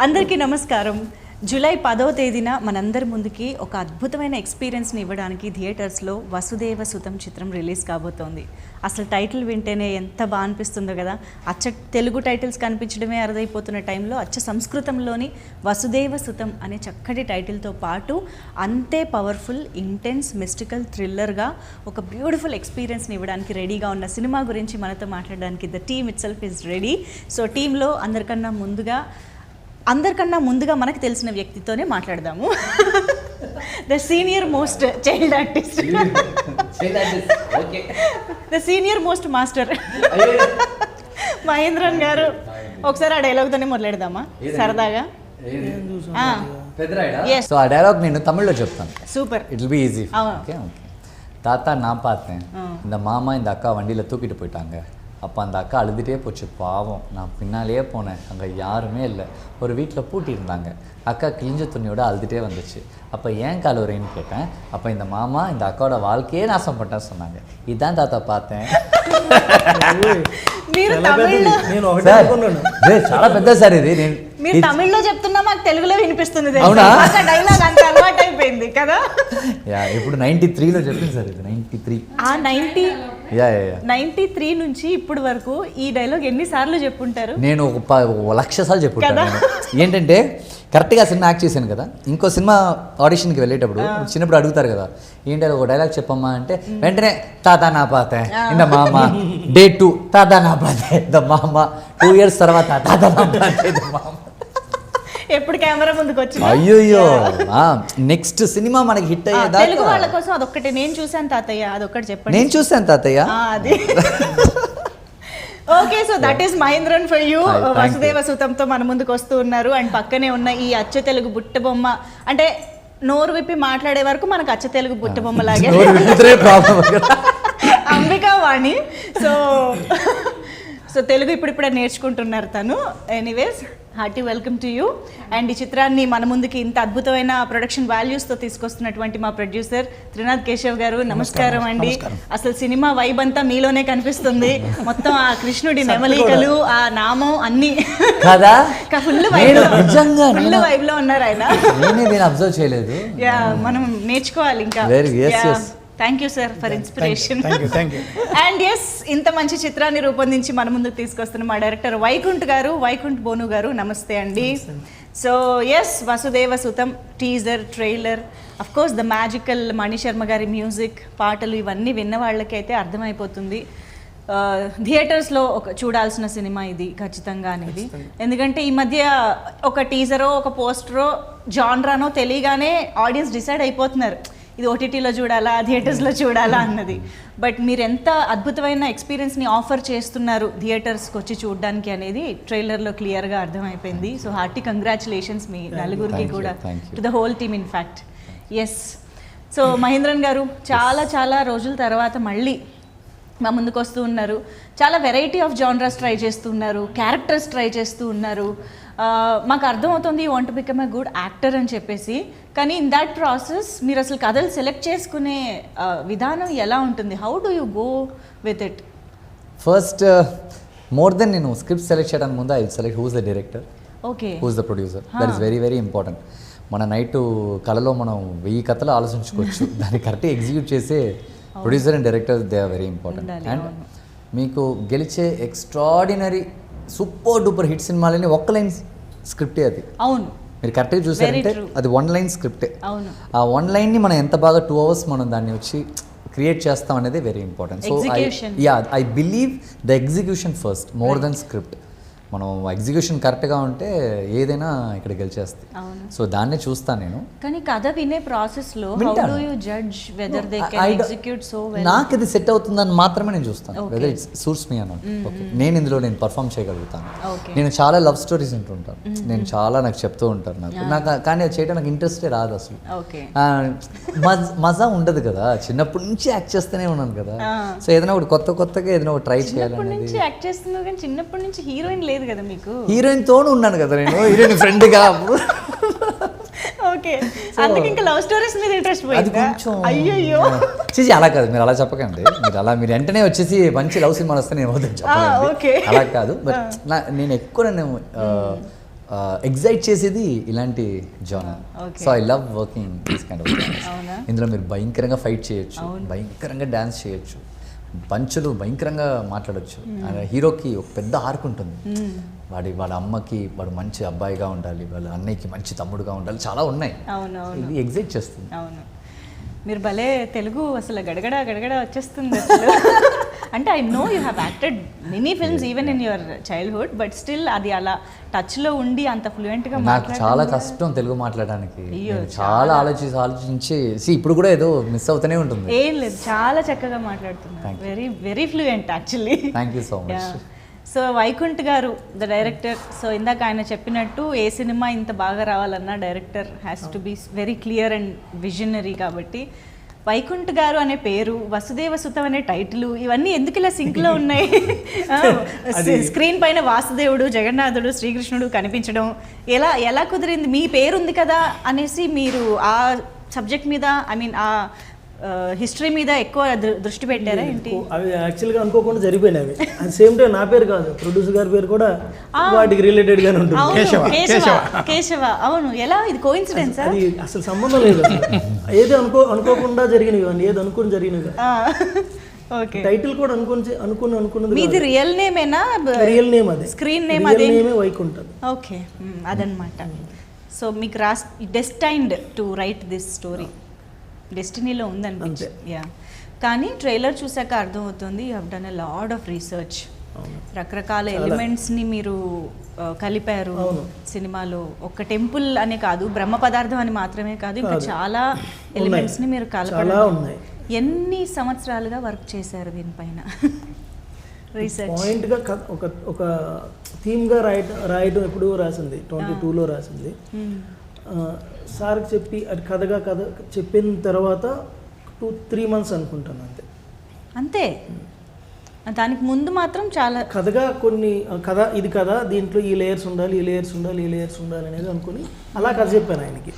అందరికీ నమస్కారం. జూలై 10వ తేదీన మనందరి ముందుకి ఒక అద్భుతమైన ఎక్స్పీరియన్స్ని ఇవ్వడానికి థియేటర్స్లో వసుదేవ సుతం చిత్రం రిలీజ్ కాబోతోంది. అసలు టైటిల్ వింటేనే ఎంత బాగా అనిపిస్తుందో కదా. అచ్చ తెలుగు టైటిల్స్ కనిపించడమే అరుదైపోతున్న టైంలో అచ్చ సంస్కృతంలోని వసుదేవ సుతం అనే చక్కటి టైటిల్తో పాటు అంతే పవర్ఫుల్, ఇంటెన్స్, మిస్టికల్, థ్రిల్లర్గా ఒక బ్యూటిఫుల్ ఎక్స్పీరియన్స్ని ఇవ్వడానికి రెడీగా ఉన్న సినిమా గురించి మనతో మాట్లాడడానికి the team it self is ready. So టీంలో అందరికన్నా ముందుగా మనకు తెలిసిన వ్యక్తితోనే మాట్లాడదాము. The senior most child artist, the senior most master Mahendran గారు. ఒకసారి ఆ డైలాగ్తోనే మొదలెడదామా సరదాగా? సో ఆ డైలాగ్ నేను తమిళ్లో చెప్తాను. Super, it will be easy. Okay தாத்தா நான் பார்த்தேன், இந்த மாமா இந்த அக்கா வண்டியில் தூக்கிட்டு போயிட்டாங்க. அப்போ அந்த அக்கா அழுதுகிட்டே போச்சு. பாவம், நான் பின்னாலேயே போனேன், அங்கே யாருமே இல்லை, ஒரு வீட்டில் பூட்டியிருந்தாங்க. அக்கா கிழிஞ்ச துணியோட அழுதுகிட்டே வந்துச்சு. அப்போ ஏன் கழுவுறேன்னு கேட்டேன். அப்போ இந்த மாமா இந்த அக்காவோட வாழ்க்கையே நாசம் பண்ணிட்டேன்னு சொன்னாங்க. இதுதான் தாத்தா பார்த்தேன். చాలా పెద్ద సార్ ఇది. మీరు తమిళ్లో చెప్తున్నా మాకు తెలుగులో వినిపిస్తుంది. డైలాగ్ అంత అలవాటు అయిపోయింది కదా. ఇప్పుడు 93లో చెప్పింది సార్ ఇది. 93 ఆ 93 నుంచి ఇప్పుడు వరకు ఈ డైలాగ్ ఎన్నిసార్లు చెప్పుంటారు? నేను ఒక 1,00,000 సార్లు చెప్పుంటాను. ఏంటంటే కరెక్ట్గా సినిమా యాక్ట్ చేశాను కదా, ఇంకో సినిమా ఆడిషన్కి వెళ్ళేటప్పుడు చిన్నప్పుడు అడుగుతారు కదా, ఏంటి ఒక డైలాగ్ చెప్పమ్మా అంటే వెంటనే తాతా నా పాతే ఇంద మామ, డే 2 తాతా నా పాతే ద మామ, 2 years తర్వాత తాతా నా పాతే ద మామ. ఎప్పుడు కెమెరా ముందుకు వచ్చి అయ్యో నెక్స్ట్ సినిమా మనకి హిట్ అయ్యేదా. తెలుగు వాళ్ళ కోసం అదొక్కటి నేను చూసాను తాతయ్య, అదొక్కటి చెప్పండి. నేను చూసాను తాతయ్య. అది okay. So that is Mahendran for you. వసుదేవ సుతంతో మన ముందుకు వస్తూ ఉన్నారు. అండ్ పక్కనే ఉన్న ఈ అచ్చ తెలుగు బుట్ట బొమ్మ, అంటే నోరు విప్పి మాట్లాడే వరకు మనకు అచ్చ తెలుగు బుట్ట బొమ్మ లాగే అంబికా వాణి. సో తెలుగు ఇప్పుడిప్పుడే నేర్చుకుంటున్నారు తను. Anyways, hearty welcome to you. And ఈ చిత్రాన్ని మన ముందుకి ఇంత అద్భుతమైన ప్రొడక్షన్ వాల్యూస్తో తీసుకొస్తున్నటువంటి మా ప్రొడ్యూసర్ త్రినాథ్ కేశవ్ గారు, నమస్కారం అండి. అసలు సినిమా వైబ్ అంతా మీలోనే కనిపిస్తుంది. మొత్తం ఆ కృష్ణుడి నెమలికలు, ఆ నామం అన్ని ఫుల్ వైబ్ లో ఉన్నారు ఆయన. అబ్జర్వ్ చేయలేదు. మనం నేర్చుకోవాలి ఇంకా. Thank you sir for inspiration. And yes, ఇంత మంచి చిత్రాన్ని రూపొందించి మన ముందుకు తీసుకొస్తున్న మా డైరెక్టర్ వైకుంఠ్ గారు, వైకుంఠ్ బోను గారు, నమస్తే అండి. So yes, Vasudeva Sutam teaser, trailer, of course the magical Mani Sharma గారి మ్యూజిక్, పాటలు, ఇవన్నీ విన్న వాళ్ళకైతే అర్థమైపోతుంది థియేటర్స్లో చూడాల్సిన సినిమా ఇది ఖచ్చితంగా అనేది. ఎందుకంటే ఈ మధ్య ఒక టీజరో ఒక పోస్టరో జాన్రానో తెలియగానే ఆడియన్స్ డిసైడ్ అయిపోతున్నారు, ఇది ఓటీటీలో చూడాలా, థియేటర్స్లో చూడాలా అన్నది. బట్ మీరు ఎంత అద్భుతమైన ఎక్స్పీరియన్స్ని ఆఫర్ చేస్తున్నారు థియేటర్స్కి వచ్చి చూడడానికి అనేది ట్రైలర్లో క్లియర్గా అర్థమైపోయింది. సో హార్టీ కంగ్రాచులేషన్స్ మీ నలుగురికి కూడా, to the whole team in fact. Yes, so Mahendran గారు చాలా చాలా రోజుల తర్వాత మళ్ళీ మా ముందుకు వస్తూ ఉన్నారు. చాలా వెరైటీ ఆఫ్ జానర్స్ ట్రై చేస్తూ ఉన్నారు, క్యారెక్టర్స్ ట్రై చేస్తూ ఉన్నారు. మాకు అర్థమవుతుంది you want to become a good actor అని చెప్పేసి. కానీ ఇన్ దాట్ ప్రాసెస్ మీరు అసలు కథలు సెలెక్ట్ చేసుకునే విధానం ఎలా ఉంటుంది? How do you go with it? First more then నేను స్క్రిప్ట్ సెలెక్ట్ చేయడానికి ముందు I select who's the director, okay, who's the producer. That is very very important. మన నైట్ కళలో మనం 1000 కథలు ఆలోచించుకోవచ్చు, దాన్ని కరెక్ట్గా ఎగ్జిక్యూట్ చేసే producer and director, they are very important. And మీకు గెలిచే ఎక్స్ట్రాడినరీ సూపర్ డూపర్ హిట్ సినిమాలని ఒక్క లైన్ స్క్రిప్టే అది. అవును, మీరు కరెక్ట్గా చూసారంటే అది 1 line స్క్రిప్టే. అవును, ఆ 1 lineని మనం ఎంత బాగా 2 hours మనం దాన్ని వచ్చి క్రియేట్ చేస్తాం అనేది very important. So I believe the execution first more then script. మనం ఎగ్జిక్యూషన్ కరెక్ట్గా ఉంటే ఏదైనా ఇక్కడ గెలిచేస్తుంది. సో దాన్నే చూస్తాను నేను. కానీ కథ వినే ప్రాసెస్లో నాకు ఇది సెట్ అవుతుందని మాత్రమే నేను చూస్తాను, వెదర్ ఇట్స్ సూట్స్ మీ అన్నమాట. ఓకే, నేను ఇందులో నేను పర్ఫామ్ చేయగలుగుతాను. నేను చాలా లవ్ స్టోరీస్ వింటుంటాను, నేను చాలా నాకు చెప్తూ ఉంటాను. నాకు కానీ అది చేయడం నాకు ఇంట్రెస్టే రాదు అసలు. మజా ఉండదు కదా, చిన్నప్పటి నుంచి యాక్ట్ చేస్తూనే ఉన్నాను కదా. సో ఏదైనా ఒకటి కొత్తగా ఏదైనా ఒకటి ట్రై చేయాలని. యాక్ట్ చేస్తున్నావు కానీ చిన్నప్పటి నుంచి హీరోయిన్ లేదు కదా మీకు? హీరోయిన్ తోడు ఉన్నాను కదా నేను, హీరోయిన్ ఫ్రెండ్గా. ఓకే, అందుకే ఇంకా లవ్ స్టోరీస్ మీద ఇంట్రెస్ట్ పోయింది. అయ్యో చేసి అలా కాదు, మీరు అలా చెప్పకండి. మీరు వెంటనే వచ్చేసి మంచి లవ్ సినిమాలు వస్తే నేను అవుతుంది చెప్పండి, అలా కాదు. బట్ నేను ఎక్కువ ఎగ్జైట్ చేసేది ఇలాంటి genre. So I love working this kind of అవునా? ఇందులో మీరు భయంకరంగా ఫైట్ చేయొచ్చు, భయంకరంగా డ్యాన్స్ చేయొచ్చు, పంచులు భయంకరంగా మాట్లాడొచ్చు. హీరోకి ఒక పెద్ద ఆర్క్ ఉంటుంది. వాళ్ళ అమ్మకి వాడు మంచి అబ్బాయిగా ఉండాలి, వాళ్ళ అన్నయ్యకి మంచి తమ్ముడుగా ఉండాలి, చాలా ఉన్నాయి. ఇది ఎగ్జైట్ చేస్తుంది. అవును, మీరు భలే తెలుగు అసలు గడగడ గడగడ వచ్చేస్తుంది అసలు. అంటే I know you have acted many films even in your childhood, but still అది అలా టచ్లో ఉండి అంత ఫ్లూయెంట్గా నాకు చాలా కష్టం తెలుగు మాట్లాడడానికి. చాలా ఆలోచించి ఇప్పుడు కూడా ఏదో మిస్ అవుతూనే ఉంటుంది. ఏం లేదు, చాలా చక్కగా మాట్లాడుతున్నారు. Very very fluent actually. Thank you so much. So Vaikunth గారు ద డైరెక్టర్. సో ఇందాక ఆయన చెప్పినట్టు ఏ సినిమా ఇంత బాగా రావాలన్నా director has to be very clear and visionary. కాబట్టి వైకుంఠ్ గారు అనే పేరు, వసుదేవ సుతం అనే టైటిల్, ఇవన్నీ ఎందుకు ఇలా సింక్లో ఉన్నాయి? స్క్రీన్ పైన వాసుదేవుడు, జగన్నాథుడు, శ్రీకృష్ణుడు కనిపించడం ఎలా కుదిరింది? మీ పేరు ఉంది కదా అనేసి మీరు ఆ సబ్జెక్ట్ మీద, ఐ మీన్ ఆ హిస్టరీ మీద ఎక్కువ దృష్టి పెట్టారా ఏంటి? అవి యాక్చువల్గా అనుకోకుండా జరిగిపోయినాయి. అవి అట్ సేమ్ టైం నా పేరు కాదు, ప్రొడ్యూసర్ గారి పేరు కూడా వాటికి రిలేటెడ్ గానే ఉంటుంది. కేశవ. అవును, ఎలా ఇది కోఇన్సిడెన్స్? అది అసలు సంబంధం లేదు. ఏది అనుకోకుండా జరిగినవి, ఏది అనుకుని జరిగినవి. ఓకే, టైటిల్ కూడా అనుకున్నది. మీది రియల్ నేమేనా? రియల్ నేమ్ అది, స్క్రీన్ నేమ్ అదే వైకుంఠ్. ఓకే, అదనమాట. సో మీకు destined to write this story, డెస్టినీలో ఉందనిపించి. యా, కానీ ట్రైలర్ చూసాక అర్థమవుతుంది you have done a lot of research. రకరకాల ఎలిమెంట్స్ని మీరు కలిపారు సినిమాలో. ఒక టెంపుల్ అనే కాదు, బ్రహ్మ పదార్థం అని మాత్రమే కాదు, ఇంకా చాలా ఎలిమెంట్స్ని మీరు కలపడం. ఎన్ని సంవత్సరాలుగా వర్క్ చేశారు దీనిపైన? రీసెర్చ్ పాయింట్గా ఒక థీమ్గా రాయడం ఎప్పుడూ రాసింది, 22లో రాసింది. సార్కి చెప్పి అది కథ చెప్పిన తర్వాత 2-3 months అనుకుంటాను అంతే. దానికి ముందు మాత్రం చాలా కథగా కొన్ని ఇది కథ, దీంట్లో ఈ లేయర్స్ ఉండాలి అనేది అనుకుని అలా కథ చెప్పాను ఆయనకి.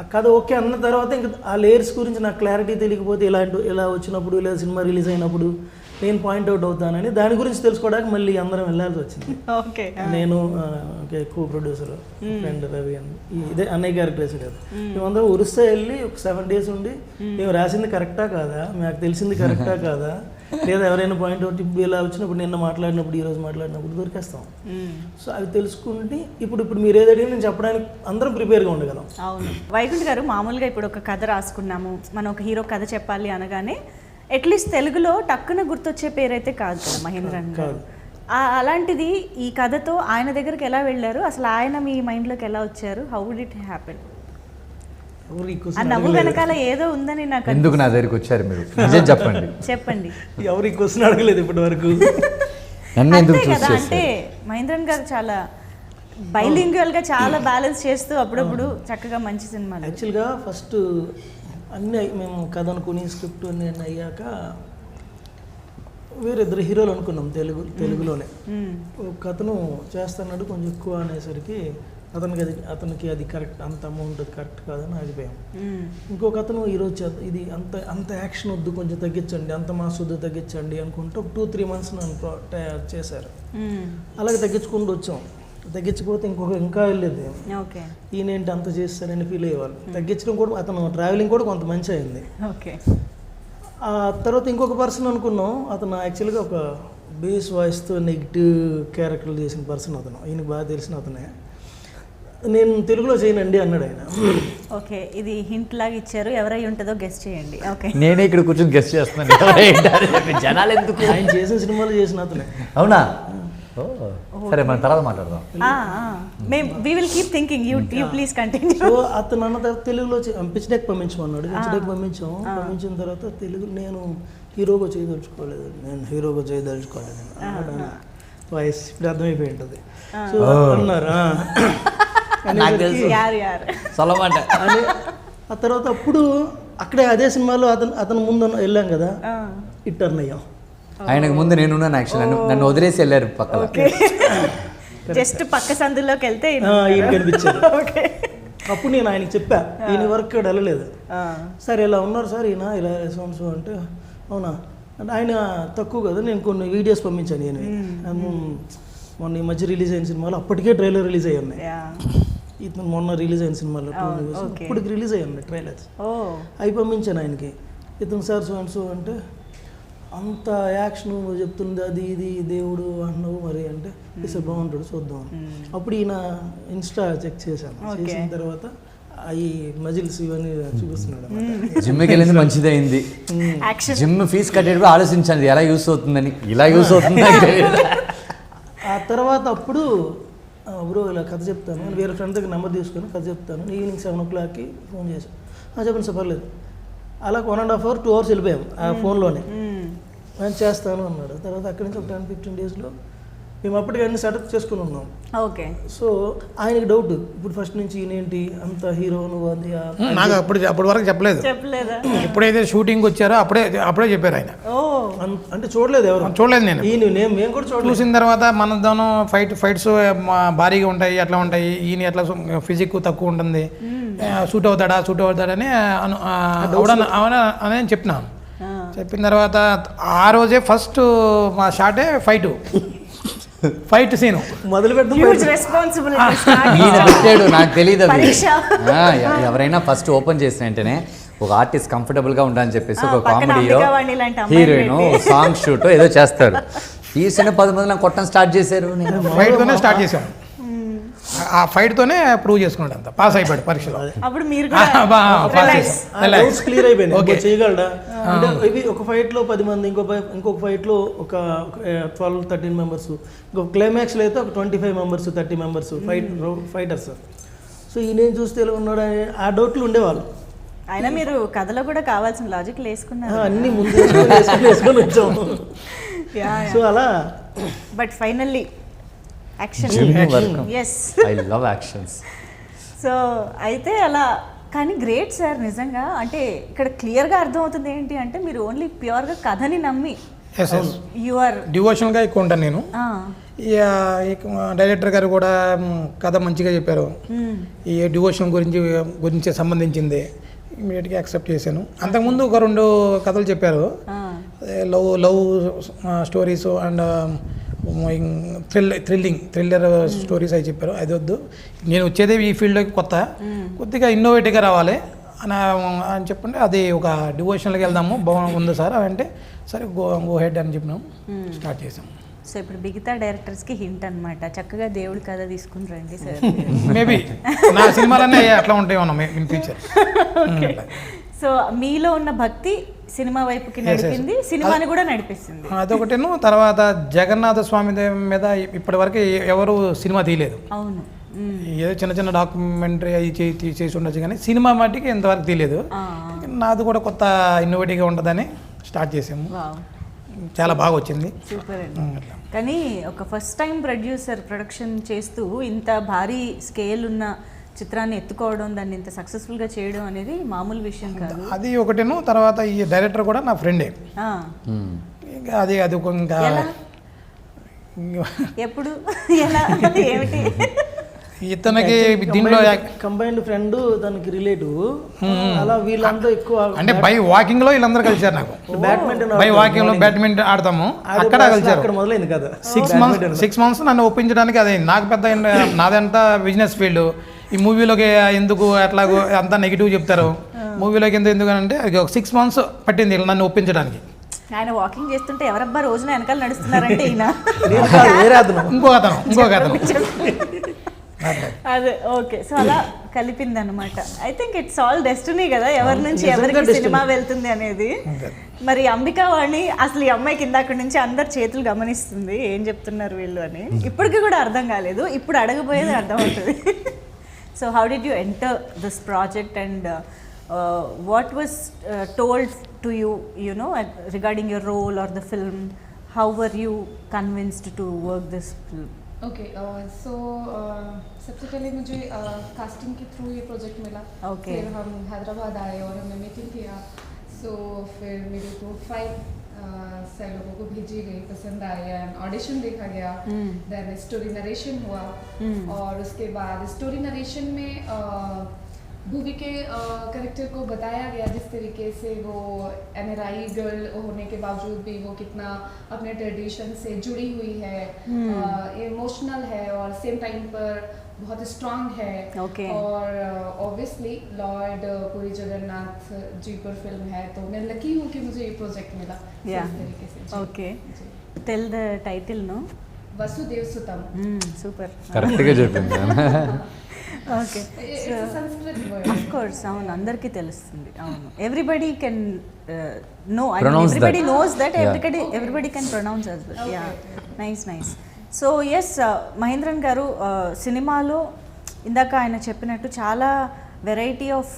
ఆ కథ ఓకే అన్న తర్వాత ఇంకా ఆ లేయర్స్ గురించి నాకు క్లారిటీ తెలియకపోతే ఇలా వచ్చినప్పుడు, ఇలా సినిమా రిలీజ్ అయినప్పుడు నేను పాయింట్అవుట్ అవుతానని దాని గురించి తెలుసుకోవడానికి మళ్ళీ అందరం వెళ్ళాల్సి వచ్చింది. ఓకే, నేను కో ప్రొడ్యూసర్ ఫ్రెండ్ రవి అని, ఇదే అన్నయ్య గారి ప్లేస్ కదా, మేమందరం ఒరిస్సా వెళ్ళి ఒక 7 days ఉండి మేము రాసింది కరెక్టా కాదా, మాకు తెలిసింది కరెక్టా కాదా, లేదా ఎవరైనా పాయింట్అవుట్ ఇప్పుడు ఇలా వచ్చినప్పుడు నిన్న మాట్లాడినప్పుడు ఈరోజు మాట్లాడినప్పుడు దొరికేస్తాం. సో అవి తెలుసుకుంటే ఇప్పుడు మీరు ఏదైనా నేను చెప్పడానికి అందరం ప్రిపేర్గా ఉండగలం. అవును, వైకుంఠ్ గారు మామూలుగా ఇప్పుడు ఒక కథ రాసుకున్నాము, మనం ఒక హీరో కథ చెప్పాలి అనగానే అట్లీస్ట్ తెలుగులో టక్కున గుర్తొచ్చే పేరైతే కాదు కదా మహేంద్రన్ గారు. అలాంటిది ఈ కథతో ఆయన దగ్గరికి ఎలా వెళ్ళారు, అసలు ఆయన మీ మైండ్లోకి ఎలా వచ్చారు? How did it happen? ఆ నవ్వు వెనకాల ఏదో ఉందని నాకు. ఎందుకు నా దగ్గరికి వచ్చారు మీరు? చెప్పండి. ఎవరు ఈ క్వశ్చన్ అడగలేదు ఇప్పటి వరకు. అంటే మహేంద్రన్ గారు చాలా బైలింగ్యువల్గా చాలా బ్యాలెన్స్ చేస్తూ అప్పుడప్పుడు చక్కగా మంచి సినిమాలు. యాక్చువల్గా ఫస్ట్ అన్నీ మేము కథ అనుకుని స్క్రిప్ట్ అన్నీ అయ్యాక వేరే 2 హీరోలు అనుకున్నాం తెలుగులోనే. ఒక కథను చేస్తున్నాడు కొంచెం ఎక్కువ అనేసరికి అతనికి అది కరెక్ట్, అంత అమౌంట్ కరెక్ట్ కాదని ఆగిపోయాం. ఇంకొక అతను ఈరోజు ఇది అంత యాక్షన్ వద్దు, కొంచెం తగ్గించండి, అంత మాస్ వద్దు తగ్గించండి అనుకుంటూ ఒక 2-3 months నన్ను చేశారు. అలాగే తగ్గించుకుంటూ వచ్చాం. తగ్గించకపోతే ఇంకా వెళ్ళేది, ఈయనేంటి అంత చేస్తారని ఫీల్ అయ్యేవాళ్ళు. తగ్గించడం కూడా అతను ట్రావెలింగ్ కూడా కొంత మంచి అయింది. ఆ తర్వాత ఇంకొక పర్సన్ అనుకున్నాం, అతను యాక్చువల్గా ఒక బేస్ వాయిస్తో నెగిటివ్ క్యారెక్టర్లు చేసిన పర్సన్ అతను. ఈయనకు బాగా తెలిసిన అతనే. నేను తెలుగులో చేయనండి అన్నాడు ఆయన. ఓకే, ఇది హింట్ లాగా ఇచ్చారు, ఎవరై ఉంటుందో గెస్ట్ చేయండి. ఓకే, నేనే ఇక్కడ కూర్చొని గెస్ట్ చేస్తున్నాను. జనాలు ఎందుకు? ఆయన చేసిన సినిమాలు చేసిన అతనే. అవునా? సరే, మనం తర్వాత మాట్లాడదాం. We will keep thinking, you please continue. So అతను అన్న తర్వాత తెలుగులో పిచ్డెక్ పంపించమన్నాడు. పిచ్డెక్ పంపించిన తర్వాత తెలుగు నేను హీరోగా చేయదలుచుకోలేదు వాయిస్ ఇప్పుడు అర్థమైపోయి ఉంటుంది. సో అన్నారు ఆ తర్వాత అప్పుడు అక్కడే అదే సినిమాలో అతను ముందు వెళ్ళాం కదా, టర్న్ అయ్యాం. ఆయనకు ముందు నేనున్నాను యాక్చువల్లీ, నన్ను వదిలేసి వెళ్ళారు పక్కన. జస్ట్ పక్క సందులోకి వెళ్తే ఈయన కనిపించారు. అప్పుడు నేను ఆయనకి చెప్పా, ఈయన వర్క్ వెళ్ళలేదు సార్, ఇలా ఉన్నారు సార్ ఈయన ఇలా రెస్పాన్స్ అంటే, అవునా అంటే ఆయన తక్కువ కదా, నేను కొన్ని వీడియోస్ పంపించాను. ఈయన మొన్న ఈ మధ్య రిలీజ్ అయిన సినిమాలు అప్పటికే ట్రైలర్ రిలీజ్ అయ్యి ఉన్నాయి. యా ఇతను మొన్న రిలీజ్ అయిన సినిమాలో okay. ఇప్పటికి రిలీజ్ అయ్యి ఉన్నాయి ట్రైలర్స్. ఓ అవి పంపించాను ఆయనకి. ఇతను సార్ సో అంటే అంత యాక్షన్ చెప్తుంది, అది ఇది దేవుడు అన్నావు మరి అంటే ఇసలు బాగుంటాడు చూద్దాం. అప్పుడు ఈయన ఇన్స్టా చెక్ చేశాను. చేసిన తర్వాత ఈ మజిల్స్ ఇవన్నీ చూపిస్తున్నాడు. జిమ్కి వెళ్ళింది మంచిదైంది. యాక్షన్ జిమ్ ఫీజు కట్టేటప్పుడు ఆలోచించండి ఎలా యూస్ అవుతుందని, ఇలా యూస్ అవుతుంది. ఆ తర్వాత అప్పుడు బ్రో ఇలా కథ చెప్తాను, వేరే ఫ్రెండ్ దగ్గర నెంబర్ తీసుకొని కథ చెప్తాను, ఈవినింగ్ 7 o'clockకి ఫోన్ చేశాను. చెప్పండి సార్ పర్లేదు. అలా 1.5 hour 2 hours వెళ్ళిపోయాం ఆ ఫోన్లోనే. నేను చేస్తాను అన్నాడు. తర్వాత అక్కడి నుంచి ఒక 10-15 daysలో మేము అప్పటికి అన్ని సెటప్ చేసుకుని ఉన్నాం. ఓకే. సో ఆయనకి డౌట్, ఇప్పుడు ఫస్ట్ నుంచి ఈయనేంటి అంత హీరో నువ్వు అది నాకు అప్పటి వరకు చెప్పలేదా? ఎప్పుడైతే షూటింగ్ వచ్చారో అప్పుడే చెప్పారు ఆయన. అంటే చూడలేదు ఎవరు? చూడలేదు నేను. మేము కూడా చూడలేదు. చూసిన తర్వాత మన దాను ఫైట్స్ భారీగా ఉంటాయి, అట్లా ఉంటాయి, ఈయన ఎట్లా ఫిజిక్ తక్కువ ఉంటుంది, షూట్ అవుతాడని అని చెప్పినాను. చెప్పిన తర్వాత ఆ రోజే ఫస్ట్ మా షాటే ఫైట్ సీన్ మొదలు పెట్టాడు. నాకు తెలియదు అది. ఎవరైనా ఫస్ట్ ఓపెన్ చేసిన వెంటనే ఒక ఆర్టిస్ట్ కంఫర్టబుల్ గా ఉండాలని చెప్పేసి ఒక కామెడీయో హీరోయిన్ సాంగ్ షూట్ ఏదో చేస్తారు. తీసిన 10 మంది నాకు కొట్టడం స్టార్ట్ చేశారు. ఫైట్ తోనే స్టార్ట్ చేశాను. ఆ ఫైట్ తోనే ప్రూవ్ చేసుకున్నాడు, అంత పాస్ అయిపోయాడు పరీక్షలో. అప్పుడు మీరు క్లియర్ అయిపోయింది. ఓకే చేయగలడా అంటే ఇవి ఒక ఫైట్ లో 10 మంది, ఇంకొక ఫైట్ లో ఒక 12-13 మెంబర్స్, ఇంకొక క్లైమాక్స్ లో అయితే ఒక 25 members 30 members ఫైటర్స్. సో ఈయన చూస్తే ఎలా ఉన్నాడు ఆ డౌట్లు ఉండేవాళ్ళు. అయినా మీరు కథలో కూడా కావాల్సిన లాజిక్ వేసుకున్నారు, అన్ని ముందు వేసుకొని వచ్చాము. సో అలా but finally action. Yes, I love actions. So అయితే అలా. కానీ గ్రేట్ సార్ నిజంగా. అంటే ఇక్కడ క్లియర్గా అర్థమవుతుంది ఏంటి అంటే మీరు ఓన్లీ ప్యూర్గా కథని నమ్మి డివోషన్గా ఎక్కువ ఉంటాను నేను. డైరెక్టర్ గారు కూడా కథ మంచిగా చెప్పారు, ఈ డివోషన్ గురించి సంబంధించింది, ఇమీడియట్గా యాక్సెప్ట్ చేశాను. అంతకుముందు ఒక 2 కథలు చెప్పారు, love stories and thriller stories అవి చెప్పారు. అది వద్దు, నేను వచ్చేదే ఈ ఫీల్డ్లోకి కొద్దిగా ఇన్నోవేటివ్గా రావాలి అని చెప్పండి. అది ఒక డివోషన్లోకి వెళ్దాము బాగుంది సార్ అంటే సరే గో హెడ్ అని చెప్పినాం, స్టార్ట్ చేసాం. సో ఇప్పుడు బిగితా డైరెక్టర్స్కి హింట్ అనమాట, చక్కగా దేవుడి కథ తీసుకుని రండి సార్. మేబీ నా సినిమాలన్నీ అట్లా ఉంటాయి ఇన్ ఫ్యూచర్. సో మీలో ఉన్న భక్తి సినిమా వైపుకి నడిపింది, సినిమాని కూడా నడిపిస్తుంది. అదొకటేను. తర్వాత జగన్నాథ స్వామి మీద ఇప్పటి వరకు ఎవరు సినిమా తీయలేదు. అవును, ఏదో చిన్న డాక్యుమెంటరీ అవి చేసి ఉండొచ్చు, కానీ సినిమా మట్టికి ఇంతవరకు తీయలేదు. నాది కూడా కొత్త ఇన్నోవేటివ్గా ఉంటుందని స్టార్ట్ చేసాము. చాలా బాగా వచ్చింది. సూపర్ అండి. కానీ ఒక ఫస్ట్ టైం ప్రొడక్షన్ చేస్తూ ఇంత భారీ స్కేల్ ఉన్న చిత్రాన్ని ఎత్తుకోవడం, దాన్ని ఇంత సక్సెస్ఫుల్గా చేయడం అనేది మామూలు విషయం కాదు. అది ఒకటేను. తర్వాత ఈ డైరెక్టర్ కూడా నా ఫ్రెండే. అది ఇంకా ఎప్పుడు ఎలా ఏమిటి ఇతనికి దీంట్లో కంబైన్డ్ ఫ్రెండ్ దానికి రిలేటివ్, అలా వీళ్ళంతా ఎక్కువ అంటే బై వాకింగ్ లో వీళ్ళందరూ కలిసారు. నాకు బై వాకింగ్ లో బ్యాడ్మింటన్ ఆడతాము, అక్కడ కలిసారు. అక్కడ మొదలైంది కదా. 6 months నన్ను ఒప్పించడానికి అదే నాకు పెద్ద నాదంతా బిజినెస్ ఫీల్డ్. ఈ మూవీలోకి ఎందుకు అట్లాగో అంతా నెగిటివ్ చెప్తారు, మూవీలోకి ఎందుకు అంటే 6 months పట్టింది నన్ను ఒప్పించడానికి. ఆయన వాకింగ్ చేస్తుంటే ఎవరబ్బా రోజున వెనకాల నడుస్తున్నారంటే ఈయన ఇంకో అతను అదే. ఓకే, సో అలా కలిపింది అనమాట. I think it's all destiny కదా, ఎవరి నుంచి ఎవరికి సినిమా వెళ్తుంది అనేది. మరి అంబికావాణి అసలు ఈ అమ్మాయికి ఇందాక నుంచి అందరు చేతులు గమనిస్తుంది ఏం చెప్తున్నారు వీళ్ళు అని. ఇప్పటికి కూడా అర్థం కాలేదు, ఇప్పుడు అడగబోయేది అర్థం అవుతుంది. So how did you enter this project and what was told to you, you know, regarding your role or the film? How were you convinced to work this film? Okay, so सबसे पहले मुझे casting के through ये project मिला. Okay. फिर हम हैदराबाद आए और हमने मीटिंग किया. So फिर मेरी प्रोफाइल सर लोगों को भेजी गई, पसंद आया, ऑडिशन देखा गया, देन स्टोरी नरेशन हुआ और उसके बाद स्टोरी नरेशन में भूवी के करेक्टर को बताया गया जिस तरीके से वो NRI गर्ल होने के बावजूद भी वो कितना अपने ट्रेडिशन से जुड़ी हुई है, इमोशनल है और सेम टाइम पर बहुत स्ट्रांग है। Okay. और ऑब्वियसली लॉर्ड पुरी जगन्नाथ जी पर फिल्म है, तो मैं लकी हूँ कि मुझे ये प्रोजेक्ट मिला Yeah. इस तरीके से। जी, ఓకే जी। Tell the title no. Vasudeva Sutam. Super. కరెక్ట్గా చెప్పింది. Okay It's a Sanskrit word. Of course అవును అందరికీ తెలుస్తుంది. అవును everybody can know I mean Pronounce everybody that. Knows that Yeah. Everybody can pronounce as well. Okay, yeah okay. Nice. So yes Mahendran గారు సినిమాలో ఇందాక ఆయన చెప్పినట్టు చాలా వెరైటీ ఆఫ్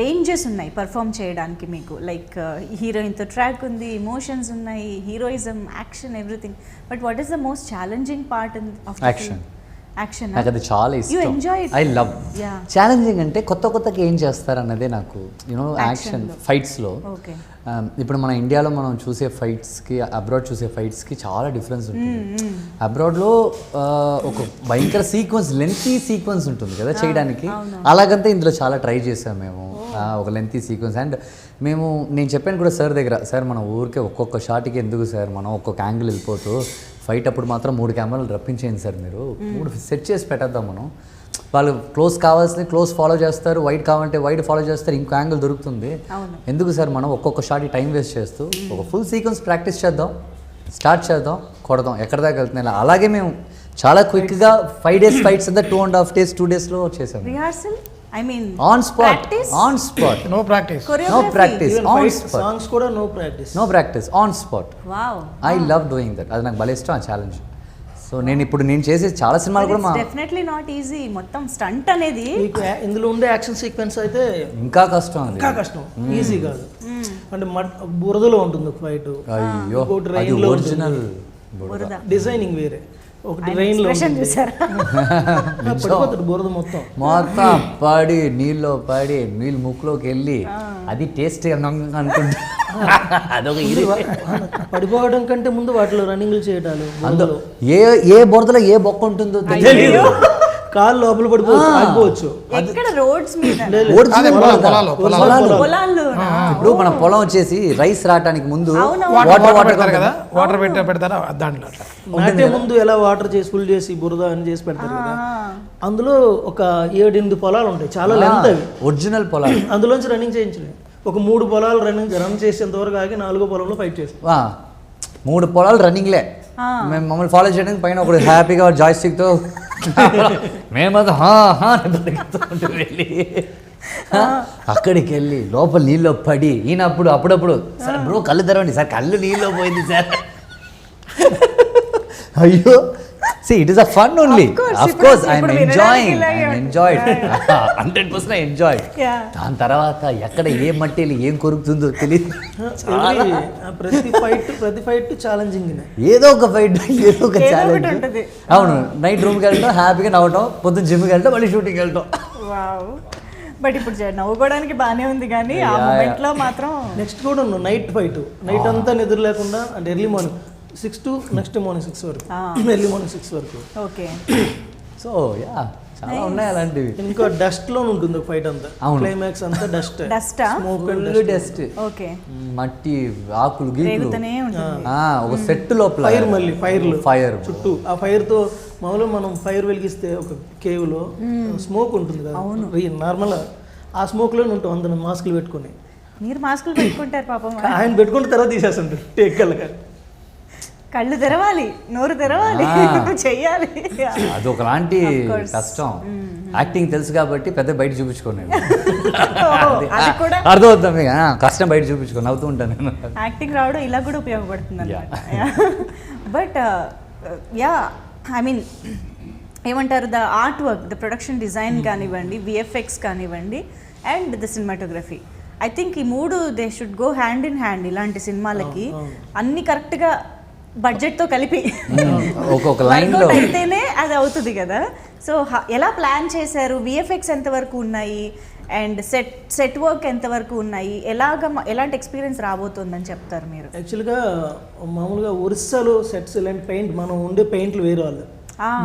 రేంజెస్ ఉన్నాయి పర్ఫామ్ చేయడానికి మీకు. లైక్ హీరోయిన్తో ట్రాక్ ఉంది, ఇమోషన్స్ ఉన్నాయి, heroism, action, everything. But what is the most challenging part of Action. Action? నాకు అది చాలా You ఇష్టం. enjoy it. I love. Yeah. Challenging అంటే కొత్తగా ఏం చేస్తారు అన్నదే నాకు యాక్షన్ Action లో. ఫైట్స్లో. ఓకే ఇప్పుడు మన ఇండియాలో మనం చూసే ఫైట్స్కి అబ్రాడ్ చూసే ఫైట్స్కి చాలా డిఫరెన్స్ ఉంటుంది. అబ్రాడ్లో ఒక భయంకర సీక్వెన్స్, లెంతీ సీక్వెన్స్ ఉంటుంది కదా చేయడానికి. అలాగంతా ఇందులో చాలా ట్రై చేసాం మేము, ఒక లెంతీ సీక్వెన్స్. అండ్ నేను చెప్పాను కూడా సార్ దగ్గర, సార్ మన ఊరికే ఒక్కొక్క షాట్కి ఎందుకు సార్ మనం ఒక్కొక్క యాంగిల్ వెళ్ళిపోతూ ఫైట్ అప్పుడు మాత్రం 3 కెమెరాలు రప్పించేయండి సార్, మీరు 3 సెట్ చేసి పెట్టేద్దాం మనం. వాళ్ళు క్లోజ్ కావాల్సింది క్లోజ్ ఫాలో చేస్తారు, వైడ్ కావాలంటే వైడ్ ఫాలో చేస్తారు, ఇంకో యాంగిల్ దొరుకుతుంది. ఎందుకు సార్ మనం ఒక్కొక్క షాట్ టైం వేస్ట్ చేస్తూ ఒక ఫుల్ సీక్వెన్స్ ప్రాక్టీస్ చేద్దాం, స్టార్ట్ చేద్దాం, కొడదాం, ఎక్కడ దాకా వెళ్తున్నాయి. అలాగే మేము చాలా క్విక్గా 5 days ఫైట్స్ అంతా 2.5 days 2 daysలో చేసాము. Rehearsal I mean on spot, on spot, no practice, no practice, even on fight spot, songs కూడా no practice. No practice, on spot. Wow. I love doing that. అది నాకు భలే ఇష్టం ఆ ఛాలెంజ్. సో నేను చేసే చాలా సినిమాలు కూడా మా డెఫినెట్లీ నాట్ ఈజీ. మొత్తం స్టంట్ అనేది మీకు ఇందులో ఉండే యాక్షన్ సీక్వెన్స్ అయితే ఇంకా కష్టం అది. ఇంకా కష్టం, ఈజీ కాదు. అంటే బురదలో ఉంటుంది ఒక ఫైట్, అయ్యో ఇంకోటి అది rain లో ఒరిజినల్ బురద. డిజైనింగ్ వేరే, ఒకటి రెయిన్ లో ఎక్స్ప్రెషన్ చూసారా? పడిపోతుంది బురద మొత్తం. మొత్తం పడి నీళ్ళు ముక్కులోకి వెళ్ళి అది టేస్ట్ అనుకుంటా. అదొక ఇది. పడిపోవడం కంటే ముందు వాటిలో రన్నింగ్లు చేయడాలు, అందులో ఏ బురదలో ఏ బొక్క ఉంటుందో తెలియదు. కాళ్ళు లోపల పడిపోవచ్చు, ఆగిపోవచ్చు. ఎక్కడ రోడ్స్ మీద Original పొలాలు, పొలాల్లో ఇప్పుడు మన పొలం వచ్చేసి రైస్ రావడానికి ముందు వాటర్ పెడతారు కదా, వాటర్ పెడతారా దాంట్లో అట్లా. నాటే ముందు ఎలా వాటర్ చేసి ఫుల్ చేసి బురద అని చేసి పెడతారు కదా, అందులో ఒక 7-8 పొలాలు ఉంటాయి, చాలా లెంత్ అవి. ఒరిజినల్ పొలాలు. అందులోంచి రన్నింగ్ చేయించలేదు. ఒక 3 పొలాలు రన్ చేసేంత వరకు ఆగి 4వ పొలంలో ఫైట్ చేసి 3 పొలాలు రన్నింగ్లే. మేము మమ్మల్ని ఫాలో చేయడానికి పైన ఒకటి హ్యాపీగా జాయ్స్టిక్తో మేమంతా వెళ్ళి అక్కడికి వెళ్ళి లోపల నీళ్ళు పడి ఈయనప్పుడు అప్పుడప్పుడు సార్ బ్రో కళ్ళు తెరవండి సార్, కళ్ళు నీళ్ళు పోయింది సార్. అయ్యో see it is a fun only. Of course I am enjoyed 100% I enjoyed. దాని తర్వాత ఎక్కడ ఏ మట్టిలో ఏం కొరుకుతుందో తెలియదు. ప్రతి ఫైట్ ఛాలెంజింగ్. ఏదో ఒక ఫైట్, ఏదో ఒక ఛాలెంజ్. అవును, నైట్ రూమ్కి వెళ్ళటం, హ్యాపీగా నవ్వటం, పొద్దున్న జిమ్కి వెళ్ళటం, మళ్ళీ షూటింగ్ వెళ్ళటం. వావ్. బట్ ఇప్పుడు నవ్వుకోవడానికి బాగానే ఉంది కానీ ఆ మూమెంట్ లో మాత్రం నెక్స్ట్ కూడా నైట్ ఫైట్, నైట్ అంతా నిద్ర లేకుండా, అంటే early morning 6 to next morning 6 వరకు, ఎర్లీ మార్నింగ్ 6 వరకు. ఓకే. సో యా చాలా ఉన్నాయి అలాంటివి. ఇంకా డస్ట్ లో ఉంటుంది ఒక ఫైట్ అంతా. క్లైమాక్స్ అంతా డస్ట్, డస్టా, స్మోక్ అండ్ డస్ట్, ఓకే, మట్టి, ఆకులు, గీకులు, రేగుతూనే ఉంటుంది. ఒక సెట్ లోపల ఫైర్, మళ్ళీ ఫైర్ చుట్టూ చుట్టూ. ఆ ఫైర్ తో మామూలుగా మనం ఫైర్ వెలిగిస్తే ఒక కేవ్ లో స్మోక్ ఉంటుంది కదా, నార్మల్ ఆ స్మోక్ లోనే ఉంటాం అందరం మాస్కులు పెట్టుకుని. మీరు మాస్కులు పెట్టుకుంటారు పాపం. ఆయన పెట్టుకున్న తర్వాత తీసేస్తుంటారు టేక్ కళ్ళు తెరవాలి, నోరు తెరవాలి, చెయ్యాలి. అది ఒకలాంటి కష్టం. యాక్టింగ్ తెలుసు కాబట్టి పెద్ద బయట చూపించుకోను, అర్థమవుతాం మీకు కష్టం బయట చూపించుకో, నవ్వుతూ ఉంటాను నేను. యాక్టింగ్ రావడం ఇలా కూడా ఉపయోగపడుతుంది అన్నమాట. బట్ యా ఐ మీన్ ఏమంటారు, the art work, the production design కానివ్వండి, విఎఫ్ఎక్స్ కానివ్వండి, and the cinematography, I think ఈ 3 they should go hand in hand. ఇలాంటి సినిమాలకి అన్ని కరెక్ట్గా బడ్జెట్తో కలిపి ఒక్కొక్క లైన్లో అయితేనే అది అవుతుంది కదా. సో ఎలా ప్లాన్ చేశారు, విఎఫ్ఎక్స్ ఎంతవరకు ఉన్నాయి, అండ్ సెట్ వర్క్ ఎంతవరకు ఉన్నాయి, ఎలాంటి ఎక్స్పీరియన్స్ రాబోతుందని చెప్తారు మీరు? యాక్చువల్గా మామూలుగా ఒరిస్సాలో సెట్స్ ఇలాంటి పెయింట్, మనం ఉండే పెయింట్లు వేరే వాళ్ళు,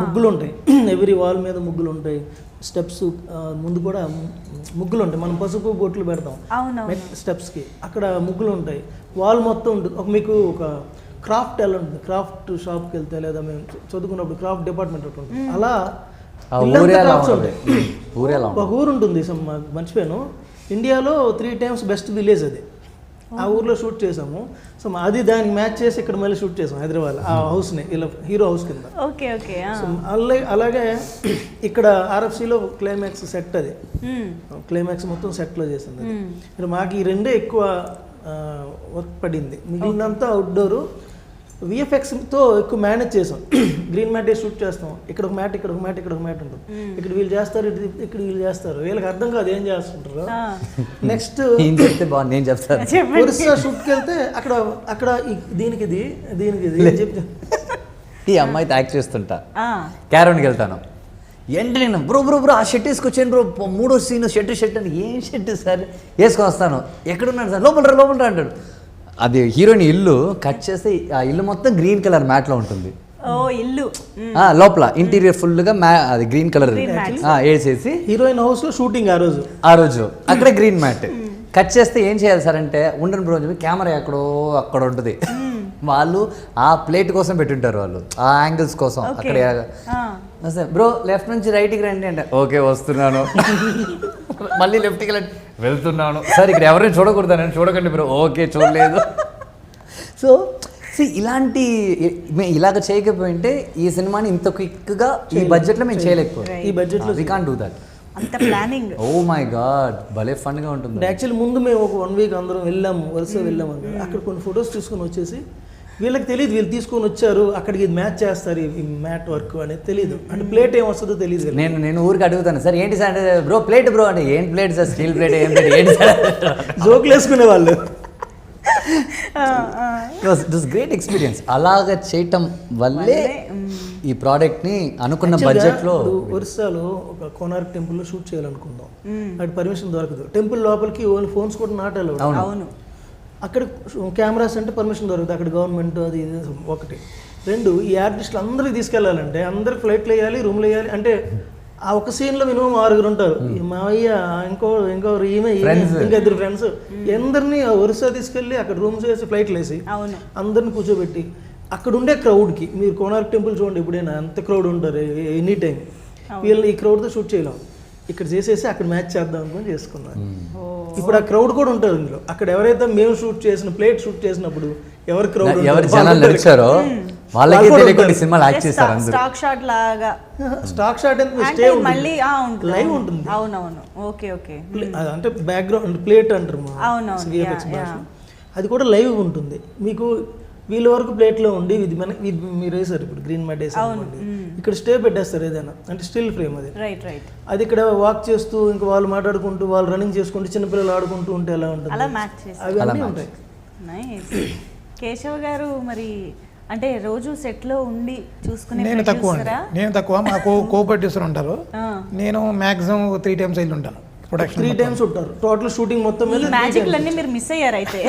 ముగ్గులు ఉంటాయి, ఎవ్రీ వాల్ మీద ముగ్గులు ఉంటాయి, స్టెప్స్ ముందు కూడా ముగ్గులు ఉంటాయి, మనం పసుపు బొట్లు పెడతాం స్టెప్స్కి, అక్కడ ముగ్గులు ఉంటాయి, వాల్ మొత్తం ఉంటుంది. మీకు ఒక క్రాఫ్ట్ ఎలా ఉంటుంది, క్రాఫ్ట్ షాప్కి వెళ్తే లేదా మేము చదువుకున్నప్పుడు క్రాఫ్ట్ డిపార్ట్మెంట్ ఒకటి ఉంటుంది, అలా క్రాఫ్ట్స్ ఉంటాయి. ఒక ఊరు ఉంటుంది, మర్చిపోయాను, ఇండియాలో 3 times బెస్ట్ విలేజ్ అది, ఆ ఊర్లో షూట్ చేసాము. సో అది దానికి మ్యాచ్ చేసి ఇక్కడ మళ్ళీ షూట్ చేసాం హైదరాబాద్, ఆ హౌస్ని ఇలా హీరో హౌస్ కింద. సో అలాగే ఇక్కడ ఆర్ఎఫ్సిలో క్లైమాక్స్ సెట్, అది క్లైమాక్స్ మొత్తం సెట్లో చేసింది. అది మాకు ఈ రెండే ఎక్కువ వర్క్ పడింది, మిగిలినంతా అవుట్డోరు. విఎఫ్ఎక్స్తో ఎక్కువ మేనేజ్ చేసాం. గ్రీన్ మ్యాట్ షూట్ చేస్తాం, ఇక్కడ ఒక మ్యాట్, ఇక్కడ ఒక మ్యాట్, ఇక్కడ ఒక మ్యాట్ ఉంటుంది, ఇక్కడ వీళ్ళు చేస్తారు, ఇక్కడ వీళ్ళు చేస్తారు, వీళ్ళకి అర్థం కాదు ఏం చేస్తుంటారు. నెక్స్ట్ ఒరిస్సా షూట్కి వెళ్తే అక్కడ దీనికి ఇది చెప్తే ఈ అమ్మాయితో యాక్ట్ చేస్తుంటా, క్యారౌండ్కి వెళ్తాను, ఏంటి నేను బ్రో ఆ షర్ట్ వేసుకొచ్చాను బ్రో, 3వ సీన్ షర్ట్ అని, ఏం షర్ట్ సార్ వేసుకొని వస్తాను, ఎక్కడున్నాడు సార్, లోపల అంటాడు. అది హీరోయిన్ ఇల్లు కట్ చేస్తే ఆ ఇల్లు మొత్తం గ్రీన్ కలర్ మ్యాట్లో ఉంటుంది, ఇల్లు లోపల ఇంటీరియర్ ఫుల్గా అది గ్రీన్ కలర్ వేసేసి హీరోయిన్ హౌస్ లో షూటింగ్ ఆ రోజు అక్కడ గ్రీన్ మ్యాట్ కట్ చేస్తే ఏం చేయాలి సార్ అంటే, ఉండను బ్రో చెప్పి కెమెరా అక్కడ ఉంటుంది, వాళ్ళు ఆ ప్లేట్ కోసం పెట్టుంటారు, వాళ్ళు ఆ యాంగిల్స్ కోసం అక్కడ బ్రో లెఫ్ట్ నుంచి రైట్కి రండి అంటే ఓకే వస్తున్నాను, మళ్ళీ లెఫ్ట్కి వెళ్తున్నాను సార్, ఇక్కడ ఎవరైనా చూడకూడదు, నేను చూడకండి బ్రో, ఓకే చూడలేదు. సో ఇలాంటి ఇలాగ చేయకపోయింటే ఈ సినిమాని ఇంత క్విక్గా ఈ బడ్జెట్లో మేము చేయలేకపోయాం, ఈ బడ్జెట్లో వి కాంట్ డూ దట్. అంత ప్లానింగ్, ఓ మై గాడ్ భలే ఫన్గా ఉంటుంది. యాక్చువల్లీ ముందు మేము ఒక 1 week అందరం వరుస వెళ్ళాము, అక్కడ కొన్ని ఫొటోస్ తీసుకొని వచ్చేసి, వీళ్ళకి తెలియదు వీళ్ళు తీసుకొని వచ్చారు అక్కడికి మ్యాచ్ చేస్తారు ఈ మ్యాట్ వర్క్ అనేది తెలియదు, అంటే ప్లేట్ ఏం వస్తుందో తెలియదు. నేను ఊరికి అడుగుతాను సార్ ఏంటి సార్ అంటే, బ్రో ప్లేట్ బ్రో అంటే, ఏం ప్లేట్ సార్, స్టీల్ ప్లేట్ ఏం ప్లేట్ ఏంటి సార్, జోకులు వేసుకునే వాళ్ళు. It was great experience. అలాగ చేయటం వల్లే ఈ ప్రోడక్ట్ని అనుకున్న బడ్జెట్లో. ఒరిస్సాలో ఒక కోనార్క్ టెంపుల్లో షూట్ చేయాలనుకుందాం, అక్కడ పర్మిషన్ దొరకదు, టెంపుల్ లోపలికి ఓన్లీ ఫోన్స్ కూడా నాట్ అలౌడ్. అవును, అక్కడ కెమెరాస్ అంటే పర్మిషన్ దొరకదు, అక్కడ గవర్నమెంట్ అది ఇది ఒకటి. 2 ఈ ఆర్టిస్టులు అందరికి తీసుకెళ్ళాలంటే అందరికి ఫ్లైట్లు వేయాలి, రూమ్లు వేయాలి, అంటే ఆ ఒక సీన్లో మినిమం 6 ఉంటారు, మావయ్య ఇంకో ఇంకా 2 ఫ్రెండ్స్, అందరినీ ఒరిస్సా తీసుకెళ్ళి అక్కడ రూమ్స్ వేసి ఫ్లైట్లు వేసి అందరిని కూర్చోబెట్టి అక్కడ ఉండే క్రౌడ్కి, మీరు కోనార్క్ టెంపుల్ చూడండి ఎప్పుడైనా అంత క్రౌడ్ ఉంటారు ఎనీ టైం, వీళ్ళని ఈ క్రౌడ్తో షూట్ చేయలేం, ఇక్కడ చేసేసి అక్కడ మ్యాచ్ చేద్దాం అనుకుని చేసుకున్నారు. ఇప్పుడు ఆ క్రౌడ్ కూడా ఉంటారు ఇందులో, అక్కడ ఎవరైతే మేము షూట్ చేసిన ప్లేట్ షూట్ చేసినప్పుడు ఎవరు క్రౌడ్ జనాలు నడిచారో వాళ్ళకి తెలియకుండా సినిమాలు యాక్ట్ చేస్తారు అందరూ. స్టాక్ షాట్ లాగా, స్టాక్ షాట్ అంటే మళ్ళీ లైవ్ ఉంటుంది. అవునవును, ఓకే అంటే బ్యాక్గ్రౌండ్ ప్లేట్ అంటారు, అది కూడా లైవ్ ఉంటుంది. మీకు వీళ్ళ వరకు ప్లేట్లో ఉండి ఇది మీరు వేసారు ఇప్పుడు గ్రీన్ మ్యాట్ వేసారు, ఇక్కడ స్టే పెట్టేస్తారు ఏదైనా, అంటే స్టిల్ ఫ్రేమ్ అది. అది ఇక్కడ వాక్ చేస్తూ ఇంకా వాళ్ళు మాట్లాడుకుంటూ వాళ్ళు రన్నింగ్ చేసుకుంటూ చిన్నపిల్లలు ఆడుకుంటూ ఉంటే ఎలా ఉంటుంది, అవి అన్నీ ఉంటాయి. కేశవ్ గారు మరి అంటే రోజు సెట్ లో ఉండి చూసుకునే? నేను తక్కువ మా కో-ప్రొడ్యూసర్ ఉంటారు, నేను మాక్సిమం 3 times వెళ్ళి ఉంటాను ప్రొడక్షన్. 3 times ఉంటారు టోటల్ షూటింగ్ మొత్తం మీద. మ్యాజిక్ లన్నీ మీరు మిస్ అయ్యారు అయితే?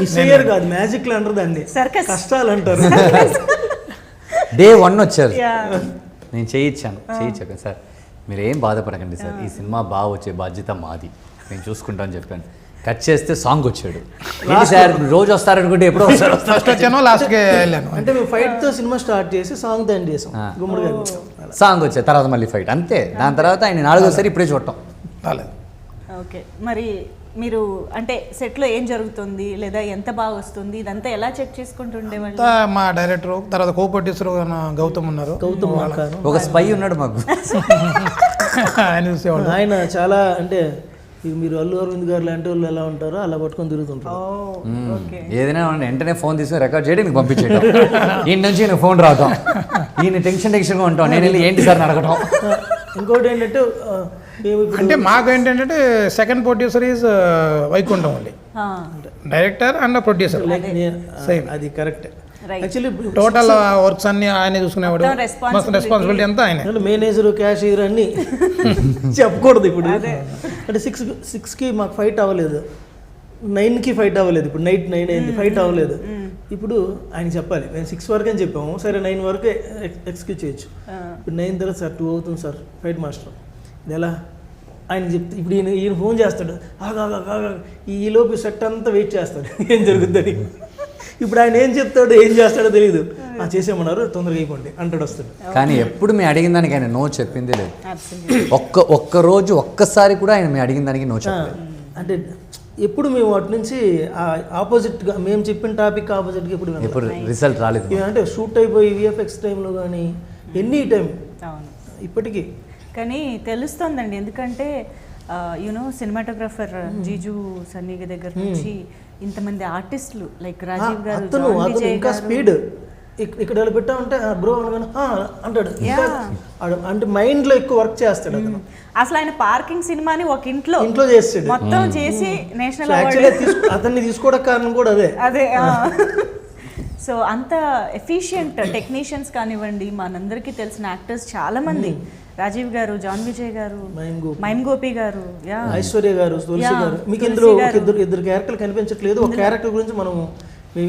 మిస్ అయ్యారు కాదు, మ్యాజిక్ లు అంటారు దాన్ని, కష్టాలు అంటారు. Day 1 వచ్చారు, నేను చేయించాను సార్, మీరు ఏం బాధపడకండి సార్, ఈ సినిమా బాగా వచ్చే బాధ్యత మాది, నేను చూసుకుంటాను చెప్పాను. కట్ చేస్తే సాంగ్ వచ్చాడు, ఏంటి సార్ రోజు వస్తారనుకుంటే ఎప్పుడో వస్తారు, ఫస్ట్ వచ్చాను లాస్ట్కి వెళ్ళాను. అంటే మేము ఫైట్తో సినిమా స్టార్ట్ చేసి సాంగ్తో ఎండ్ చేసాం, సాంగ్ వచ్చే తర్వాత మళ్ళీ ఫైట్ అంతే. దాని తర్వాత ఆయన 4వసారి ఇప్పుడే చూడటం రాలేదు. ఓకే, మరి మీరు అంటే సెట్లో ఏం జరుగుతుంది లేదా ఎంత బాగా వస్తుంది ఇదంతా ఎలా చెక్ చేసుకుంటుండేవాళ్ళు? మా డైరెక్టర్ తర్వాత కో-ప్రొడ్యూసర్ గౌతమ్ ఉన్నారు, ఒక స్పై ఉన్నాడు మాకు, ఆయన చాలా అంటే మీరు అల్లు అరవింద్ గారు లాంటి వాళ్ళు ఎలా ఉంటారో అలా పట్టుకొని తిరుగుతుంటారు. ఏదైనా వెంటనే ఫోన్ తీసుకుని రికార్డ్ చేయడానికి పంపించేయడం, ఈయన నుంచి నేను ఫోన్ రావటం, ఈయన టెన్షన్గా ఉంటాం, నేను వెళ్ళి ఏంటి సార్ అడగటం. ఇంకోటి ఏంటంటే అంటే మాకు ఏంటంటే సెకండ్ ప్రొడ్యూసర్ ఈజ్ వైకుంఠం అండి, డైరెక్టర్ అండ్ ప్రొడ్యూసర్ అది కరెక్ట్. యాక్చువల్లీ టోటల్ వర్క్స్ అన్ని ఆయన చూసుకునేవాడు, రెస్పాన్సిబిలిటీ అంతా ఆయన, మేనేజర్ క్యాషియర్ అన్ని చెప్పకూడదు ఇప్పుడు. అంటే 6కి మాకు ఫైట్ అవ్వలేదు, 9కి ఫైట్ అవ్వలేదు, ఇప్పుడు నైట్ 9 అయింది, ఫైట్ అవ్వలేదు. ఇప్పుడు ఆయన చెప్పాలి మేము 6 వరకు అని చెప్పాము, సరే 9 వరకు ఎక్స్క్యూజ్ చేయొచ్చు. ఇప్పుడు 9 తర్వాత సార్ 2 అవుతుంది సార్ ఫైట్ మాస్టర్, ఇది ఎలా ఆయన చెప్తే ఇప్పుడు ఈయన ఫోన్ చేస్తాడు, ఆగా ఈలోపు సెట్ అంతా వెయిట్ చేస్తాడు ఏం జరుగుతుంది. ఇప్పుడు ఆయన ఏం చెప్తాడు ఏం చేస్తాడో తెలియదు, చేసేమన్నారు తొందరగా అయిపోండి అంటాడు వస్తాడు. కానీ ఎప్పుడు మేము అడిగిన దానికి ఆయన నో చెప్పిందే లేదు. ఒక్క రోజు ఒక్కసారి కూడా ఆయన మేము అడిగిన దానికి నో చెప్పలేదు. అంటే ఎప్పుడు మేము వాటి నుంచి ఆపోజిట్గా మేము చెప్పిన టాపిక్ ఆపోజిట్గా ఎప్పుడు రిజల్ట్ రాలేదు. అంటే షూట్ అయిపోయి విఎఫ్ఎక్స్ టైంలో కానీ ఎనీ టైం ఇప్పటికీ. కానీ తెలుస్తుందండి, ఎందుకంటే యూనో సినిమాటోగ్రఫర్ జీజు సన్నీగ దగ్గర నుంచి ఇంతమంది ఆర్టిస్టులు లైక్ రాజీవ్ గారు, అతను ఇంకా స్పీడ్ ఇక్కడ పెట్టా ఉంటే బ్రో అంటాడు, అంటే మైండ్ లో ఎక్కువ వర్క్ చేస్తాడు అతను. అసలు ఆయన పార్కింగ్ సినిమాని ఒక ఇంట్లో చేస్తాడు మొత్తం చేసి నేషనల్ అతన్ని తీసుకోవడం కారణం కూడా అదే. సో అంత ఎఫిషియంట్ టెక్నీషియన్స్ కానివ్వండి, మనందరికీ తెలిసిన యాక్టర్స్ చాలా మంది, రాజీవ్ గారు, జాన్ విజయ్ గారు, మైమ్ గోపి గారు, ఐశ్వర్య గారు, తులసి గారు. మీకు ఇందులో ఇద్దరు క్యారెక్టర్లు కనిపించట్లేదు. ఒక క్యారెక్టర్ గురించి మేము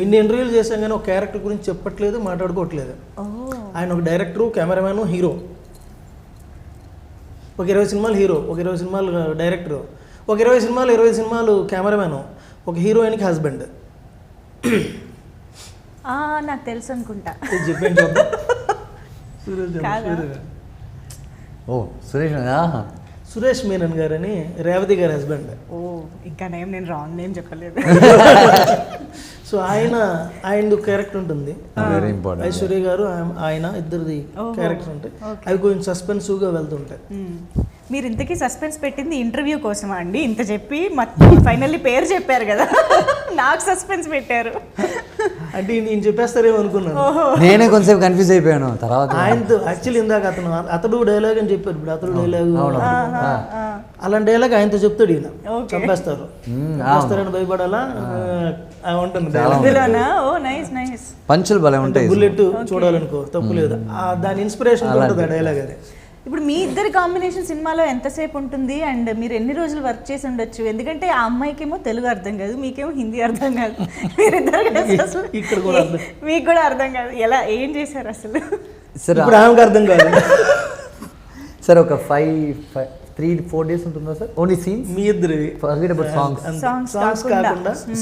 ఇన్ని ఇంటర్వ్యూలు చేసాం కానీ ఒక క్యారెక్టర్ గురించి చెప్పట్లేదు, మాట్లాడుకోవట్లేదు. ఆయన ఒక డైరెక్టరు, కెమెరామ్యాను, హీరో. ఒక 20 సినిమాలు హీరో, ఒక 20 సినిమాలు డైరెక్టరు, ఒక 20 సినిమాలు కెమెరామ్యాను, ఒక హీరోయిన్కి హస్బెండ్. నాకు తెలుసు అనుకుంటా. చెప్పండి సురేష్ మీనన్ గారని రేవతి గారి హస్బెండ్. ఇంకా నేను రాంగ్ నేమ్ చెప్పలేదు. సో ఆయన క్యారెక్టర్ ఉంటుంది, ఐశ్వర్య గారు ఆయన ఇద్దరిది క్యారెక్టర్ ఉంటాయి. అవి కొంచెం సస్పెన్సివ్గా వెళ్తుంటాయి. మీరు ఇంతకీ సస్పెన్స్ పెట్టింది ఇంటర్వ్యూ కోసమా అండి? ఇంత చెప్పి ఫైనల్లీ పేరు చెప్పారు కదా, నాకు సస్పెన్స్ పెట్టారు అంటే నేను చెప్పేస్తారేమో అనుకున్నాను. నేనే కొంచెం కన్ఫ్యూజ్ అయిపోయాను తర్వాత. ఆయనతో యాక్చువల్లీ ఇందాక అతడు డైలాగ్ అని చెప్పారు, ఇప్పుడు అతడు డైలాగ్ అలాంటి డైలాగ్ ఆయనతో చెప్తాడు, ఈయన చంపేస్తారు చంపేస్తారని భయపడాలా ఉంటుంది. పంచులు భలే ఉంటాయి, బుల్లెట్ చూడాలనుకో తప్పు లేదు, దాని ఇన్స్పిరేషన్ ఉంటుంది ఆ డైలాగ్. అది ఇప్పుడు మీ ఇద్దరి కాంబినేషన్ సినిమాలో ఎంతసేపు ఉంటుంది అండ్ మీరు ఎన్ని రోజులు వర్క్ చేసి ఉండొచ్చు? ఎందుకంటే ఆ అమ్మాయికేమో తెలుగు అర్థం కాదు, మీకేమో హిందీ అర్థం కాదు, మీరిద్దరు మీకు కూడా అర్థం కాదు, ఎలా ఏం చేశారు అసలు? ఇప్పుడు ఆమెకు అర్థం కాదు. సార్ ఒక 3-4 days ఉంటుందా సార్ ఓన్లీ సీన్స్? మీ ఇద్దరు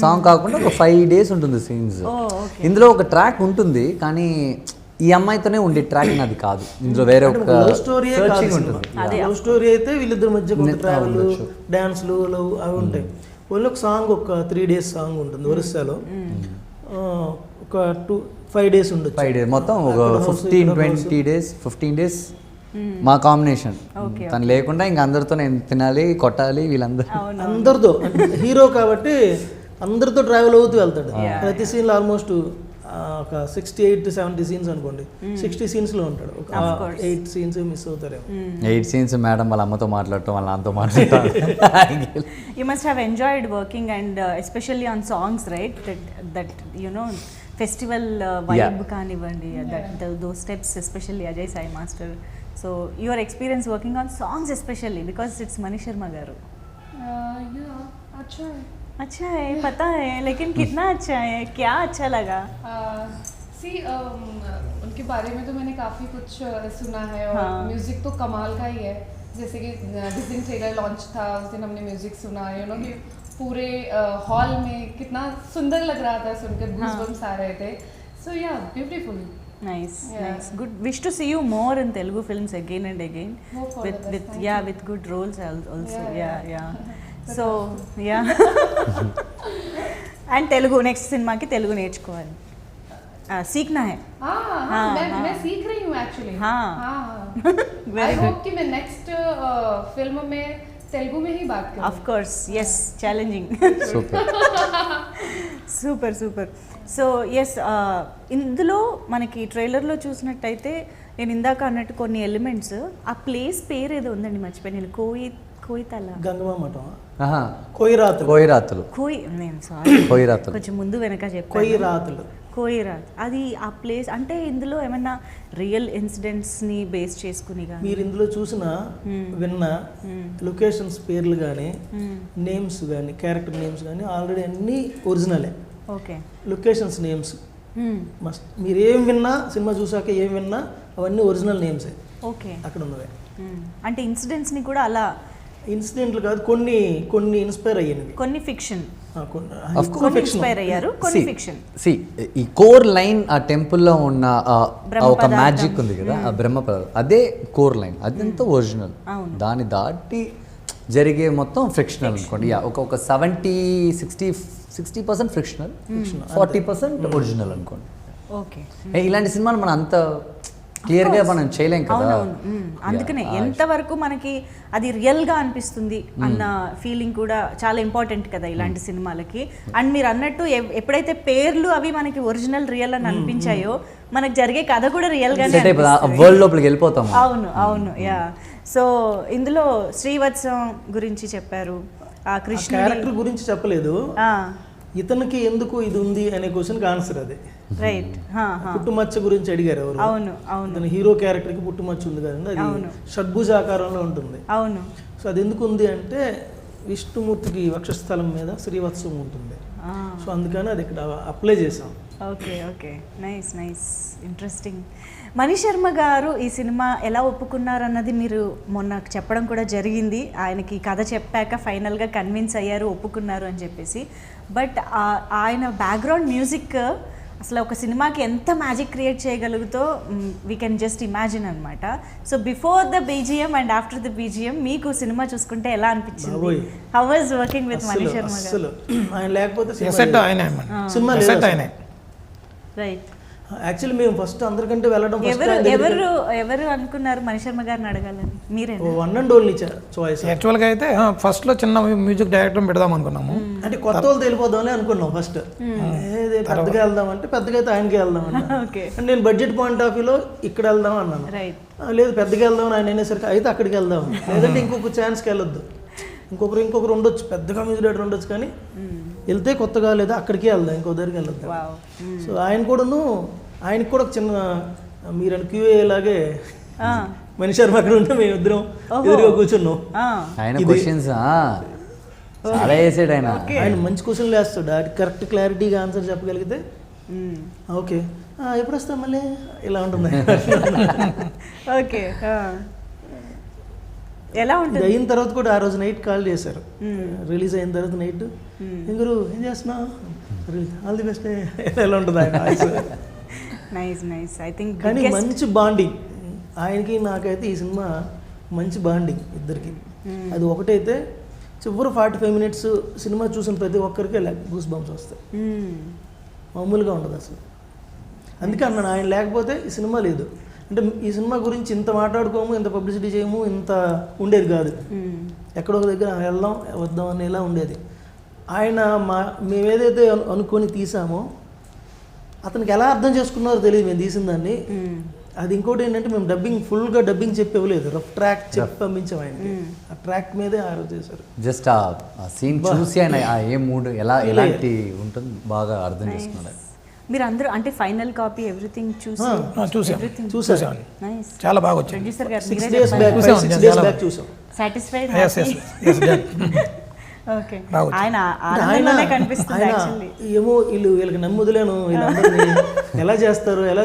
సాంగ్ కాకుండా ఒక 5 days ఉంటుంది సీన్స్. ఇందులో ఒక ట్రాక్ ఉంటుంది కానీ ఈ అమ్మాయితోనే ఉండే ట్రాక్ అది కాదు, ఇందులో వేరే ఒక లవ్ స్టోరీ ఉంటుంది. లవ్ స్టోరీ అయితే వీళ్ళిద్దరి మధ్య కొంత ట్రావెల్, డాన్స్లు, లవ్ అవి ఉంటాయి. ఓన్లీ ఒక సాంగ్, ఒక 3 days సాంగ్ ఉంటుంది ఒరిస్సాలో, ఒక 5 days ఉంటుంది. 5 days మొత్తం ఒక 15 days మా కాంబినేషన్. తను లేకుండా ఇంక అందరితో నేను తినాలి, కొట్టాలి, అందరితో హీరో కాబట్టి అందరితో ట్రావెల్ అవుతూ వెళ్తాడు. ప్రతి సీన్లో ఆల్మోస్ట్ ఒక 68-70 సీన్స్ అనుకోండి, 60 సీన్స్లో ఉంటాడు. ఒక 8 సీన్స్ మిస్ అవుతారేమో. 8 scenes మేడం వాళ్ళ అమ్మతో మాట్లాడటం, వాళ్ళ నాన్నతో మాట్లాడటం. You must have enjoyed working and especially on songs, right? That you know festival vibe కానివ్వండి, those steps, especially Ajay Sai Master. So your experience working on songs especially because it's Manish Sharma garu. Yeah, अच्छा है, पता है, लेकिन कितना अच्छा है, क्या अच्छा लगा? उनके बारे में तो मैंने काफ़ी कुछ सुना है और म्यूज़िक तो कमाल का ही है. जैसे कि जिस दिन ट्रेलर लॉन्च था उस दिन हमने म्यूज़िक सुना, कि पूरे हॉल में कितना सुंदर लग रहा था, सुनकर गूज़बम्स आ रहे थे. So yeah, beautiful. Nice. Good. Wish to see you more in Telugu films again and again. With good roles also. Yeah. So yeah and Telugu next సినిమాకి తెలుగు నేర్చుకోవాలి, सीखना है. मैं सीख रही हूँ एक्चुअली. आई होप कि मैं नेक्स्ट फिल्म में तेलुगु में ही बात करूँ. Of course, yes, challenging. Super. So yes, ఇందులో మనకి ట్రైలర్లో చూసినట్టయితే నేను ఇందాక అన్నట్టు కొన్ని ఎలిమెంట్స్, ఆ ప్లేస్ పేరు ఏదో ఉందండి, మర్చిపోయాను నేను. కోయిరాతులు కొంచెం ముందు వెనక చెప్పాను. కోయిరాత్, అది ఆ ప్లేస్ అంటే ఇందులో ఏమన్నా రియల్ ఇన్సిడెంట్స్ ని బేస్ చేసుకుని మీరు ఇందులో చూసిన విన్న లొకేషన్స్ పేర్లు కానీ నేమ్స్ కానీ క్యారెక్టర్ నేమ్స్ కానీ ఆల్రెడీ అన్ని ఒరిజినలే. ఓకే, లొకేషన్స్ నేమ్స్ మస్ట్ మీరు ఏం విన్నా సినిమా చూసాక ఏం విన్నా అవన్నీ ఒరిజినల్ నేమ్సే ఓకే. అక్కడ ఉన్నవే. అంటే ఇన్సిడెంట్స్ని కూడా అలా ఇన్సిడెంట్లు కాదు, కొన్ని ఇన్స్పైర్ అయ్యినవి, కొన్ని ఫిక్షన్, కొన్ని ఇన్స్పైర్ అయ్యారు, కొన్ని ఫిక్షన్. సి ఈ కోర్ లైన్ ఆ టెంపుల్లో ఉన్న ఒక మ్యాజిక్ ఉంది కదా, ఆ బ్రహ్మ పదార్థం, అదే కోర్ లైన్, అదంతా ఒరిజినల్. దాన్ని దాటి జరిగే మొత్తం ఫ్రిక్షనల్ అనుకోండి. ఒక 70-60% ఫ్రిక్షనల్, 40% ఒరిజినల్ అనుకోండి. ఓకే. ఇలాంటి సినిమాలు మనం అంత క్లియర్గా మనం చేయలేం కదా. అందుకనే ఎంతవరకు మనకి అది రియల్గా అనిపిస్తుంది అన్న ఫీలింగ్ కూడా చాలా ఇంపార్టెంట్ కదా ఇలాంటి సినిమాలకి. అండ్ మీరు అన్నట్టు ఎప్పుడైతే పేర్లు అవి మనకి ఒరిజినల్ రియల్ అని అనిపించాయో మనకు జరిగే కథ కూడా రియల్గానే వరల్డ్ లోపలికి వెళ్ళిపోతాం. అవును యా. సో ఇందులో శ్రీవత్సం గురించి చెప్పారు, ఆ కృష్ణ క్యారెక్టర్ గురించి చెప్పలేదు. ఇతనికి ఎందుకు ఇది ఉంది అనే క్వశ్చన్కి ఆన్సర్ అదే. రైట్. పుట్టుమచ్చ గురించి అడిగారు ఎవరు. అవును. తన హీరో క్యారెక్టర్కి పుట్టుమచ్చ ఉంది కదండి, అది షడ్భుజ ఆకారంలో ఉంటుంది. అవును. సో అది ఎందుకు ఉంది అంటే విష్ణుమూర్తికి వక్షస్థలం మీద శ్రీవత్సం ఉంటుంది. సో అందుకని అది ఇక్కడ అప్లై చేసాం. ఓకే. Nice interesting. మణిశర్మ గారు ఈ సినిమా ఎలా ఒప్పుకున్నారన్నది మీరు మొన్న చెప్పడం కూడా జరిగింది. ఆయనకి కథ చెప్పాక ఫైనల్గా కన్విన్స్ అయ్యారు, ఒప్పుకున్నారు అని చెప్పేసి. బట్ ఆయన బ్యాక్గ్రౌండ్ మ్యూజిక్ అసలు ఒక సినిమాకి ఎంత మ్యాజిక్ క్రియేట్ చేయగలుగుతో వీ కెన్ జస్ట్ ఇమాజిన్ అనమాట. So before the BGM and after the BGM మీకు సినిమా చూసుకుంటే ఎలా అనిపించింది? How was working with Manisharma గారు? ఆయన లేకపోతే రైట్. యాక్చువల్లీ మేము ఫస్ట్ అందరికంటే వెళ్ళడం ఎవరు అనుకున్నారు మణిశర్మ గారిని అడగాలని? మీరే వన్ అండ్ ఓన్లీ చాయిస్. యాక్చువల్గా అయితే ఫస్ట్లో చిన్న మ్యూజిక్ డైరెక్టర్ పెడదాం అనుకున్నాము. అంటే కొత్త వాళ్ళు వెళ్ళిపోదామని అనుకున్నాం ఫస్ట్. పెద్దగా వెళ్దాం అంటే పెద్దగా అయితే ఆయనకి వెళ్దాం అన్నా. నేను బడ్జెట్ పాయింట్ ఆఫ్ వ్యూలో ఇక్కడ వెళ్దాం అన్నాను. లేదు పెద్దగా వెళ్దాం ఆయన అనేసరికి అయితే అక్కడికి వెళ్దాం, లేదంటే ఇంకొక ఛాన్స్కి వెళ్ళొద్దు, ఇంకొకరు ఉండొచ్చు, పెద్దగా మ్యూజిక్ డైరెక్టర్ ఉండొచ్చు, కానీ వెళ్తే కొత్తగా లేదా అక్కడికే వెళ్దాం, ఇంకో దగ్గరికి వెళ్ళొద్దు. సో ఆయనకు కూడా ఒక చిన్న మీరు క్యూఏ లాగే మణిశర్మ అక్కడ ఉంటే మేము ఇద్దరం ఎదురుగా కూర్చున్నాం. ఆయన మంచి క్వశ్చన్లు వేస్తాడు, అది కరెక్ట్ క్లారిటీగా ఆన్సర్ చెప్పగలిగితే ఓకే ఎప్పుడు వస్తాం మళ్ళీ ఇలా ఉంటుంది. ఓకే. ఎలా ఉంటుంది? అయిన తర్వాత కూడా ఆ రోజు నైట్ కాల్ చేశారు, రిలీజ్ అయిన తర్వాత నైట్, ఇంగురు ఏం చేస్తున్నావు, ఆల్ ది బెస్ట్, ఎలా ఉంటుంది ఆయన. నైస్. ఐ థింక్ కానీ మంచి బాండింగ్ ఆయనకి నాకైతే ఈ సినిమా మంచి బాండింగ్ ఇద్దరికి. అది ఒకటైతే చివరి 45 minutes సినిమా చూసిన ప్రతి ఒక్కరికి గూస్ బంప్స్ వస్తాయి, మామూలుగా ఉండదు అసలు. అందుకే అన్నాను ఆయన లేకపోతే ఈ సినిమా లేదు. అంటే ఈ సినిమా గురించి ఇంత మాట్లాడుకోము, ఇంత పబ్లిసిటీ చేయము, ఇంత ఉండేది కాదు. ఎక్కడో ఒక దగ్గర వెళ్దాం వద్దాం అనేలా ఉండేది. ఆయన మేమేదైతే అనుకొని తీసామో అతనికి ఎలా అర్థం చేసుకున్నారో తెలియదు మేము తీసిన దాన్ని. అది ఇంకోటి ఏంటంటే మేము ఫుల్గా డబ్బింగ్ చెప్పివ్వలేదు, రఫ్ ట్రాక్ చెప్పి పంపించాం ఆయనకి. ఆ ట్రాక్ మీదే ఆరో చేశారు. జస్ట్ ఆ సీన్ చూసి ఆయన ఏ మూడ్ ఎలాంటి ఉంటుంది బాగా అర్థం చేసుకున్నారు. మీరు అందరూ అంటే ఫైనల్ కాపీ ఎవ్రీథింగ్ చూసాను, చాలా బాగా వచ్చింది. ప్రొడ్యూసర్ గారు 6 days బ్యాక్ చూసాం. సాటిస్ఫైడ్? ఓకే. ఆయన ఆనందంలోనే కనిపిస్తుంది యాక్చువల్లీ. ఏమో వీళ్ళకి నమ్ముదలేను, వీళ్ళందరినీ ఎలా చేస్తారు అని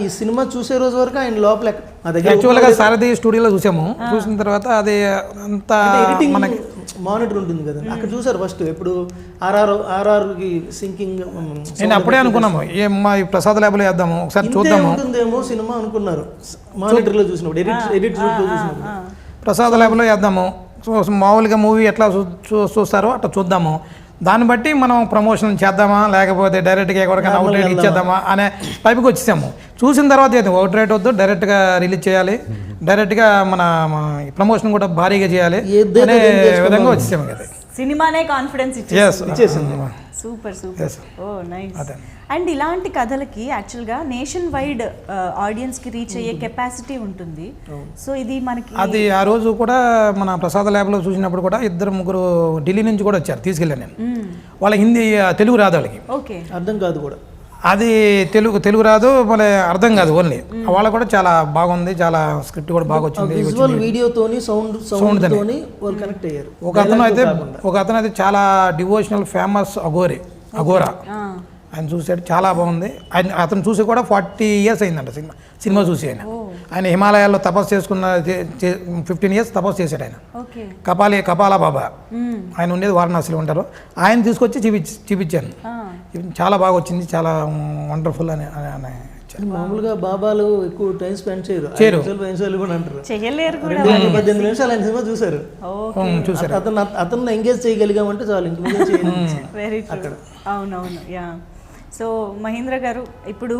ఈ సినిమా చూసే రోజు వరకు ఆయన లోపల యాక్చువల్గా సారథి స్టూడియోలో చూసాము. చూసిన తర్వాత అది అంతా మనకి మానిటర్ ఉంటుంది కదా, అక్కడ చూసారు ఫస్ట్. ఎప్పుడు ఆర్ఆర్కి సింకింగ్ నేను అప్పుడే అనుకున్నాము ఏమ్మా ఈ ప్రసాద్ ల్యాబ్లో వేద్దాము ఒకసారి చూద్దాము ఉంటుందేమో సినిమా అనుకున్నారు. మానిటర్లో చూసినప్పుడు ఎడిట్ చూసినప్పుడు ప్రసాద్ ల్యాబ్లో వేద్దాము, మామూలుగా మూవీ ఎట్లా చూస్తారో అట్లా చూద్దాము, దాన్ని బట్టి మనం ప్రమోషన్ చేద్దామా లేకపోతే డైరెక్ట్గా ఎక్కడికైనా అవుట్ రేట్ ఇచ్చేద్దామా అనే పైపుకి వచ్చేసాము. చూసిన తర్వాత అయితే అవుట్ రేట్ వద్దు, డైరెక్ట్గా రిలీజ్ చేయాలి, డైరెక్ట్గా మన ప్రమోషన్ కూడా భారీగా చేయాలి అనే విధంగా వచ్చేసాము కదా. సినిమానే కాన్ఫిడెన్స్ ఇచ్చేసింది. సూపర్. Oh nice. అండ్ ఇలాంటి కథలకి యాక్చువల్గా నేషన్ వైడ్ ఆడియన్స్కి రీచ్ అయ్యే కెపాసిటీ ఉంటుంది. సో ఇది మనకి అది ఆ రోజు కూడా మన ప్రసాద్ ల్యాబ్లో చూసినప్పుడు కూడా 2-3 ఢిల్లీ నుంచి కూడా వచ్చారు, తీసుకెళ్ళాను నేను. వాళ్ళ తెలుగు రాదు, వాళ్ళకి ఓకే అర్థం కాదు కూడా, అది తెలుగు రాదు, మళ్ళీ అర్థం కాదు ఓన్లీ. వాళ్ళకు కూడా చాలా బాగుంది, చాలా స్క్రిప్ట్ కూడా బాగా వచ్చింది, విజువల్ వీడియోతోని సౌండ్ తోని వాళ్ళు కనెక్ట్ అయ్యారు. ఒక అతను అయితే చాలా డివోషనల్ ఫేమస్ అఘోరా ఆయన చూశాడు, చాలా బాగుంది. అతను చూసి కూడా 40 years అయిందంట సినిమా చూసి. ఆయన హిమాలయాల్లో తపస్సు చేసుకున్న 15 years తపస్సు చేశాడు ఆయన. ఓకే. కపాల బాబా ఆయన ఉండేది వారణాసిలో ఉంటారు. ఆయన తీసుకొచ్చి చూపించాను. చాలా బాగా వచ్చింది, చాలా వండర్ఫుల్ అని మామూలుగా బాబాలు ఎక్కువ టైం స్పెండ్ చేయరు కూడా అంటారు. చేయలేరు కూడా. 18 నిమిషాలు ఆయన సినిమా చూసారు. అతను ఎంగేజ్ చేయగలిగామంటే చాలు, ఇంక వెరీ ట్రూ. అవునవును. యా. సో మహేంద్ర గారు, ఇప్పుడు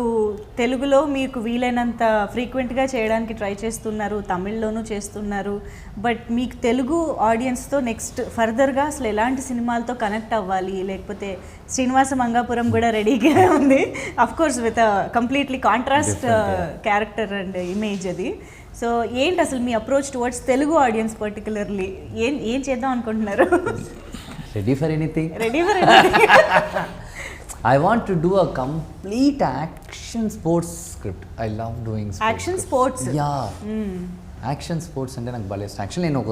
తెలుగులో మీకు వీలైనంత ఫ్రీక్వెంట్గా చేయడానికి ట్రై చేస్తున్నారు, తమిళ్లోనూ చేస్తున్నారు. బట్ మీకు తెలుగు ఆడియన్స్తో నెక్స్ట్ ఫర్దర్గా అసలు ఎలాంటి సినిమాలతో కనెక్ట్ అవ్వాలి, లేకపోతే శ్రీనివాస మంగాపురం కూడా రెడీగా ఉంది, of course with completely contrast character and image అది. సో ఏంటి అసలు మీ approach towards Telugu audience particularly ఏం చేద్దాం అనుకుంటున్నారు? Ready for anything. Ready for anything. I want to do a complete action sports script. I love doing sports. Action sports? Yeah. Action sports అంటే నాకు భలే ఇష్టం. యాక్చువల్లీ నేను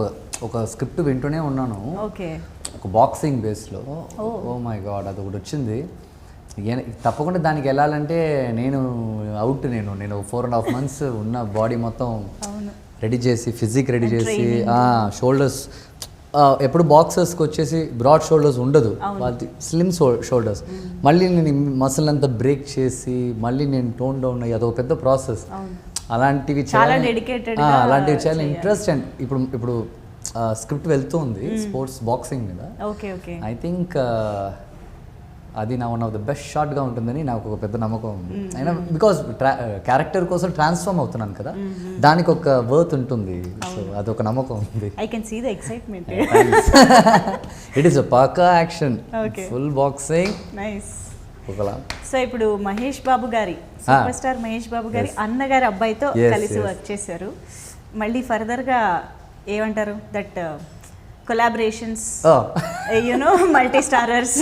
ఒక స్క్రిప్ట్ వింటూనే ఉన్నాను. ఓకే. ఒక బాక్సింగ్ బేస్లో. ఓ మై గాడ్, అది ఒకటి వచ్చింది. తప్పకుండా దానికి వెళ్ళాలంటే నేను 4.5 months ఉన్న బాడీ మొత్తం రెడీ చేసి, ఫిజిక్ రెడీ చేసి, షోల్డర్స్ ఎప్పుడు బాక్సర్స్కి వచ్చేసి బ్రాడ్ షోల్డర్స్ ఉండదు, వాళ్ళది స్లిమ్ షోల్డర్స్. మళ్ళీ నేను మసిల్ అంతా బ్రేక్ చేసి మళ్ళీ నేను టోన్ డౌన్ అయ్యి అదొక పెద్ద ప్రాసెస్. అలాంటివి చాలా ఇంట్రెస్ట్. అండ్ ఇప్పుడు స్క్రిప్ట్ వెళ్తూ ఉంది స్పోర్ట్స్ బాక్సింగ్ మీద. ఐ థింక్ అది నా వన్ ఆఫ్ ద బెస్ట్ షాట్గా ఉంటుందని నాకు ఒక పెద్ద నమ్మకం ఉంది. అయినా బికాస్ క్యారెక్టర్ కోసం ట్రాన్స్ఫార్మ్ అవుతున్నాను కదా, దానికి ఒక వర్త్ ఉంటుంది. సో అదొక నమ్మకం ఉంది. I can see the excitement. It is a పక్కా యాక్షన్, ఫుల్ బాక్సింగ్. నైస్. ఒకలా. సో ఇప్పుడు మహేష్ బాబు గారి, సూపర్ స్టార్ మహేష్ బాబు గారి అన్నగారి అబ్బాయితో కలిసి వర్క్ చేశారు. మళ్ళీ ఫర్దర్గా ఏమంటారు that collaborations, you know multi starrers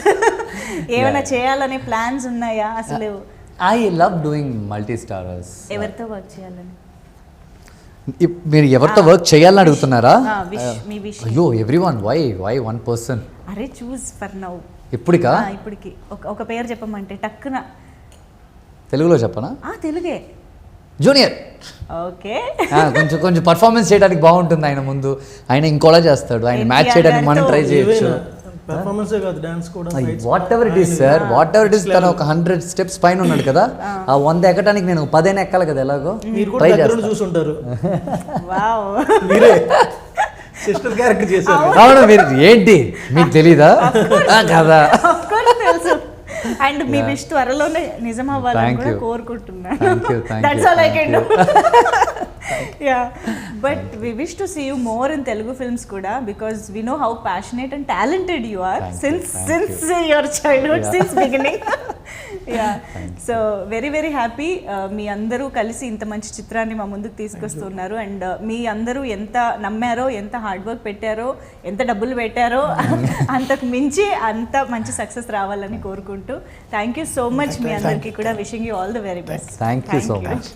ఏమైనా చేయాలనే ప్లాన్స్ ఉన్నాయా అసలు? I love doing multi starrers. ఎవరితో వర్క్ చేయాలని? మీరు ఎవరితో వర్క్ చేయాలని అడుగుతున్నారా? అయ్యో, ఎవ్రీవన్. Why one person? అరే చూస్ ఫర్ నౌ. ఇప్పటికి ఒక పేరు చెప్పమంటే టక్కున. తెలుగులో చెప్పనా? తెలుగే. జూనియర్. ఓకే. కొంచెం పర్ఫార్మెన్స్ చేయడానికి బాగుంటుంది ఆయన ముందు. ఆయన ఇంకోలా చేస్తాడు, ఆయన మ్యాచ్ చేయడానికి మనం ట్రై చేయొచ్చు. What ever it is sir, what ever it is. తను ఒక 100 steps పైన ఉన్నాడు కదా, ఆ 100 ఎక్కడానికి నేను 10 ఎక్కాలి కదా. ఎలాగో ట్రై చూసుంటారు. అవును, మీరు ఏంటి మీకు తెలీదా కదా? అండ్ మీ విష్ త్వరలోనే నిజం అవ్వాలని కూడా కోరుకుంటున్నాను. That's all I can do. Yeah, but we wish to see you more in Telugu films కూడా, because we know how passionate and talented you are since your childhood, since beginning. Yeah, so very very happy. మీ అందరూ కలిసి ఇంత మంచి చిత్రాన్ని మా ముందుకు తీసుకొస్తున్నారు. అండ్ మీ అందరూ ఎంత నమ్మారో, ఎంత హార్డ్ వర్క్ పెట్టారో, ఎంత డబ్బులు పెట్టారో, అంతకు మించి అంత మంచి సక్సెస్ రావాలని కోరుకుంటూ థ్యాంక్ యూ సో మచ్. మీ అందరికీ కూడా wishing you all the very best. Thank you so much.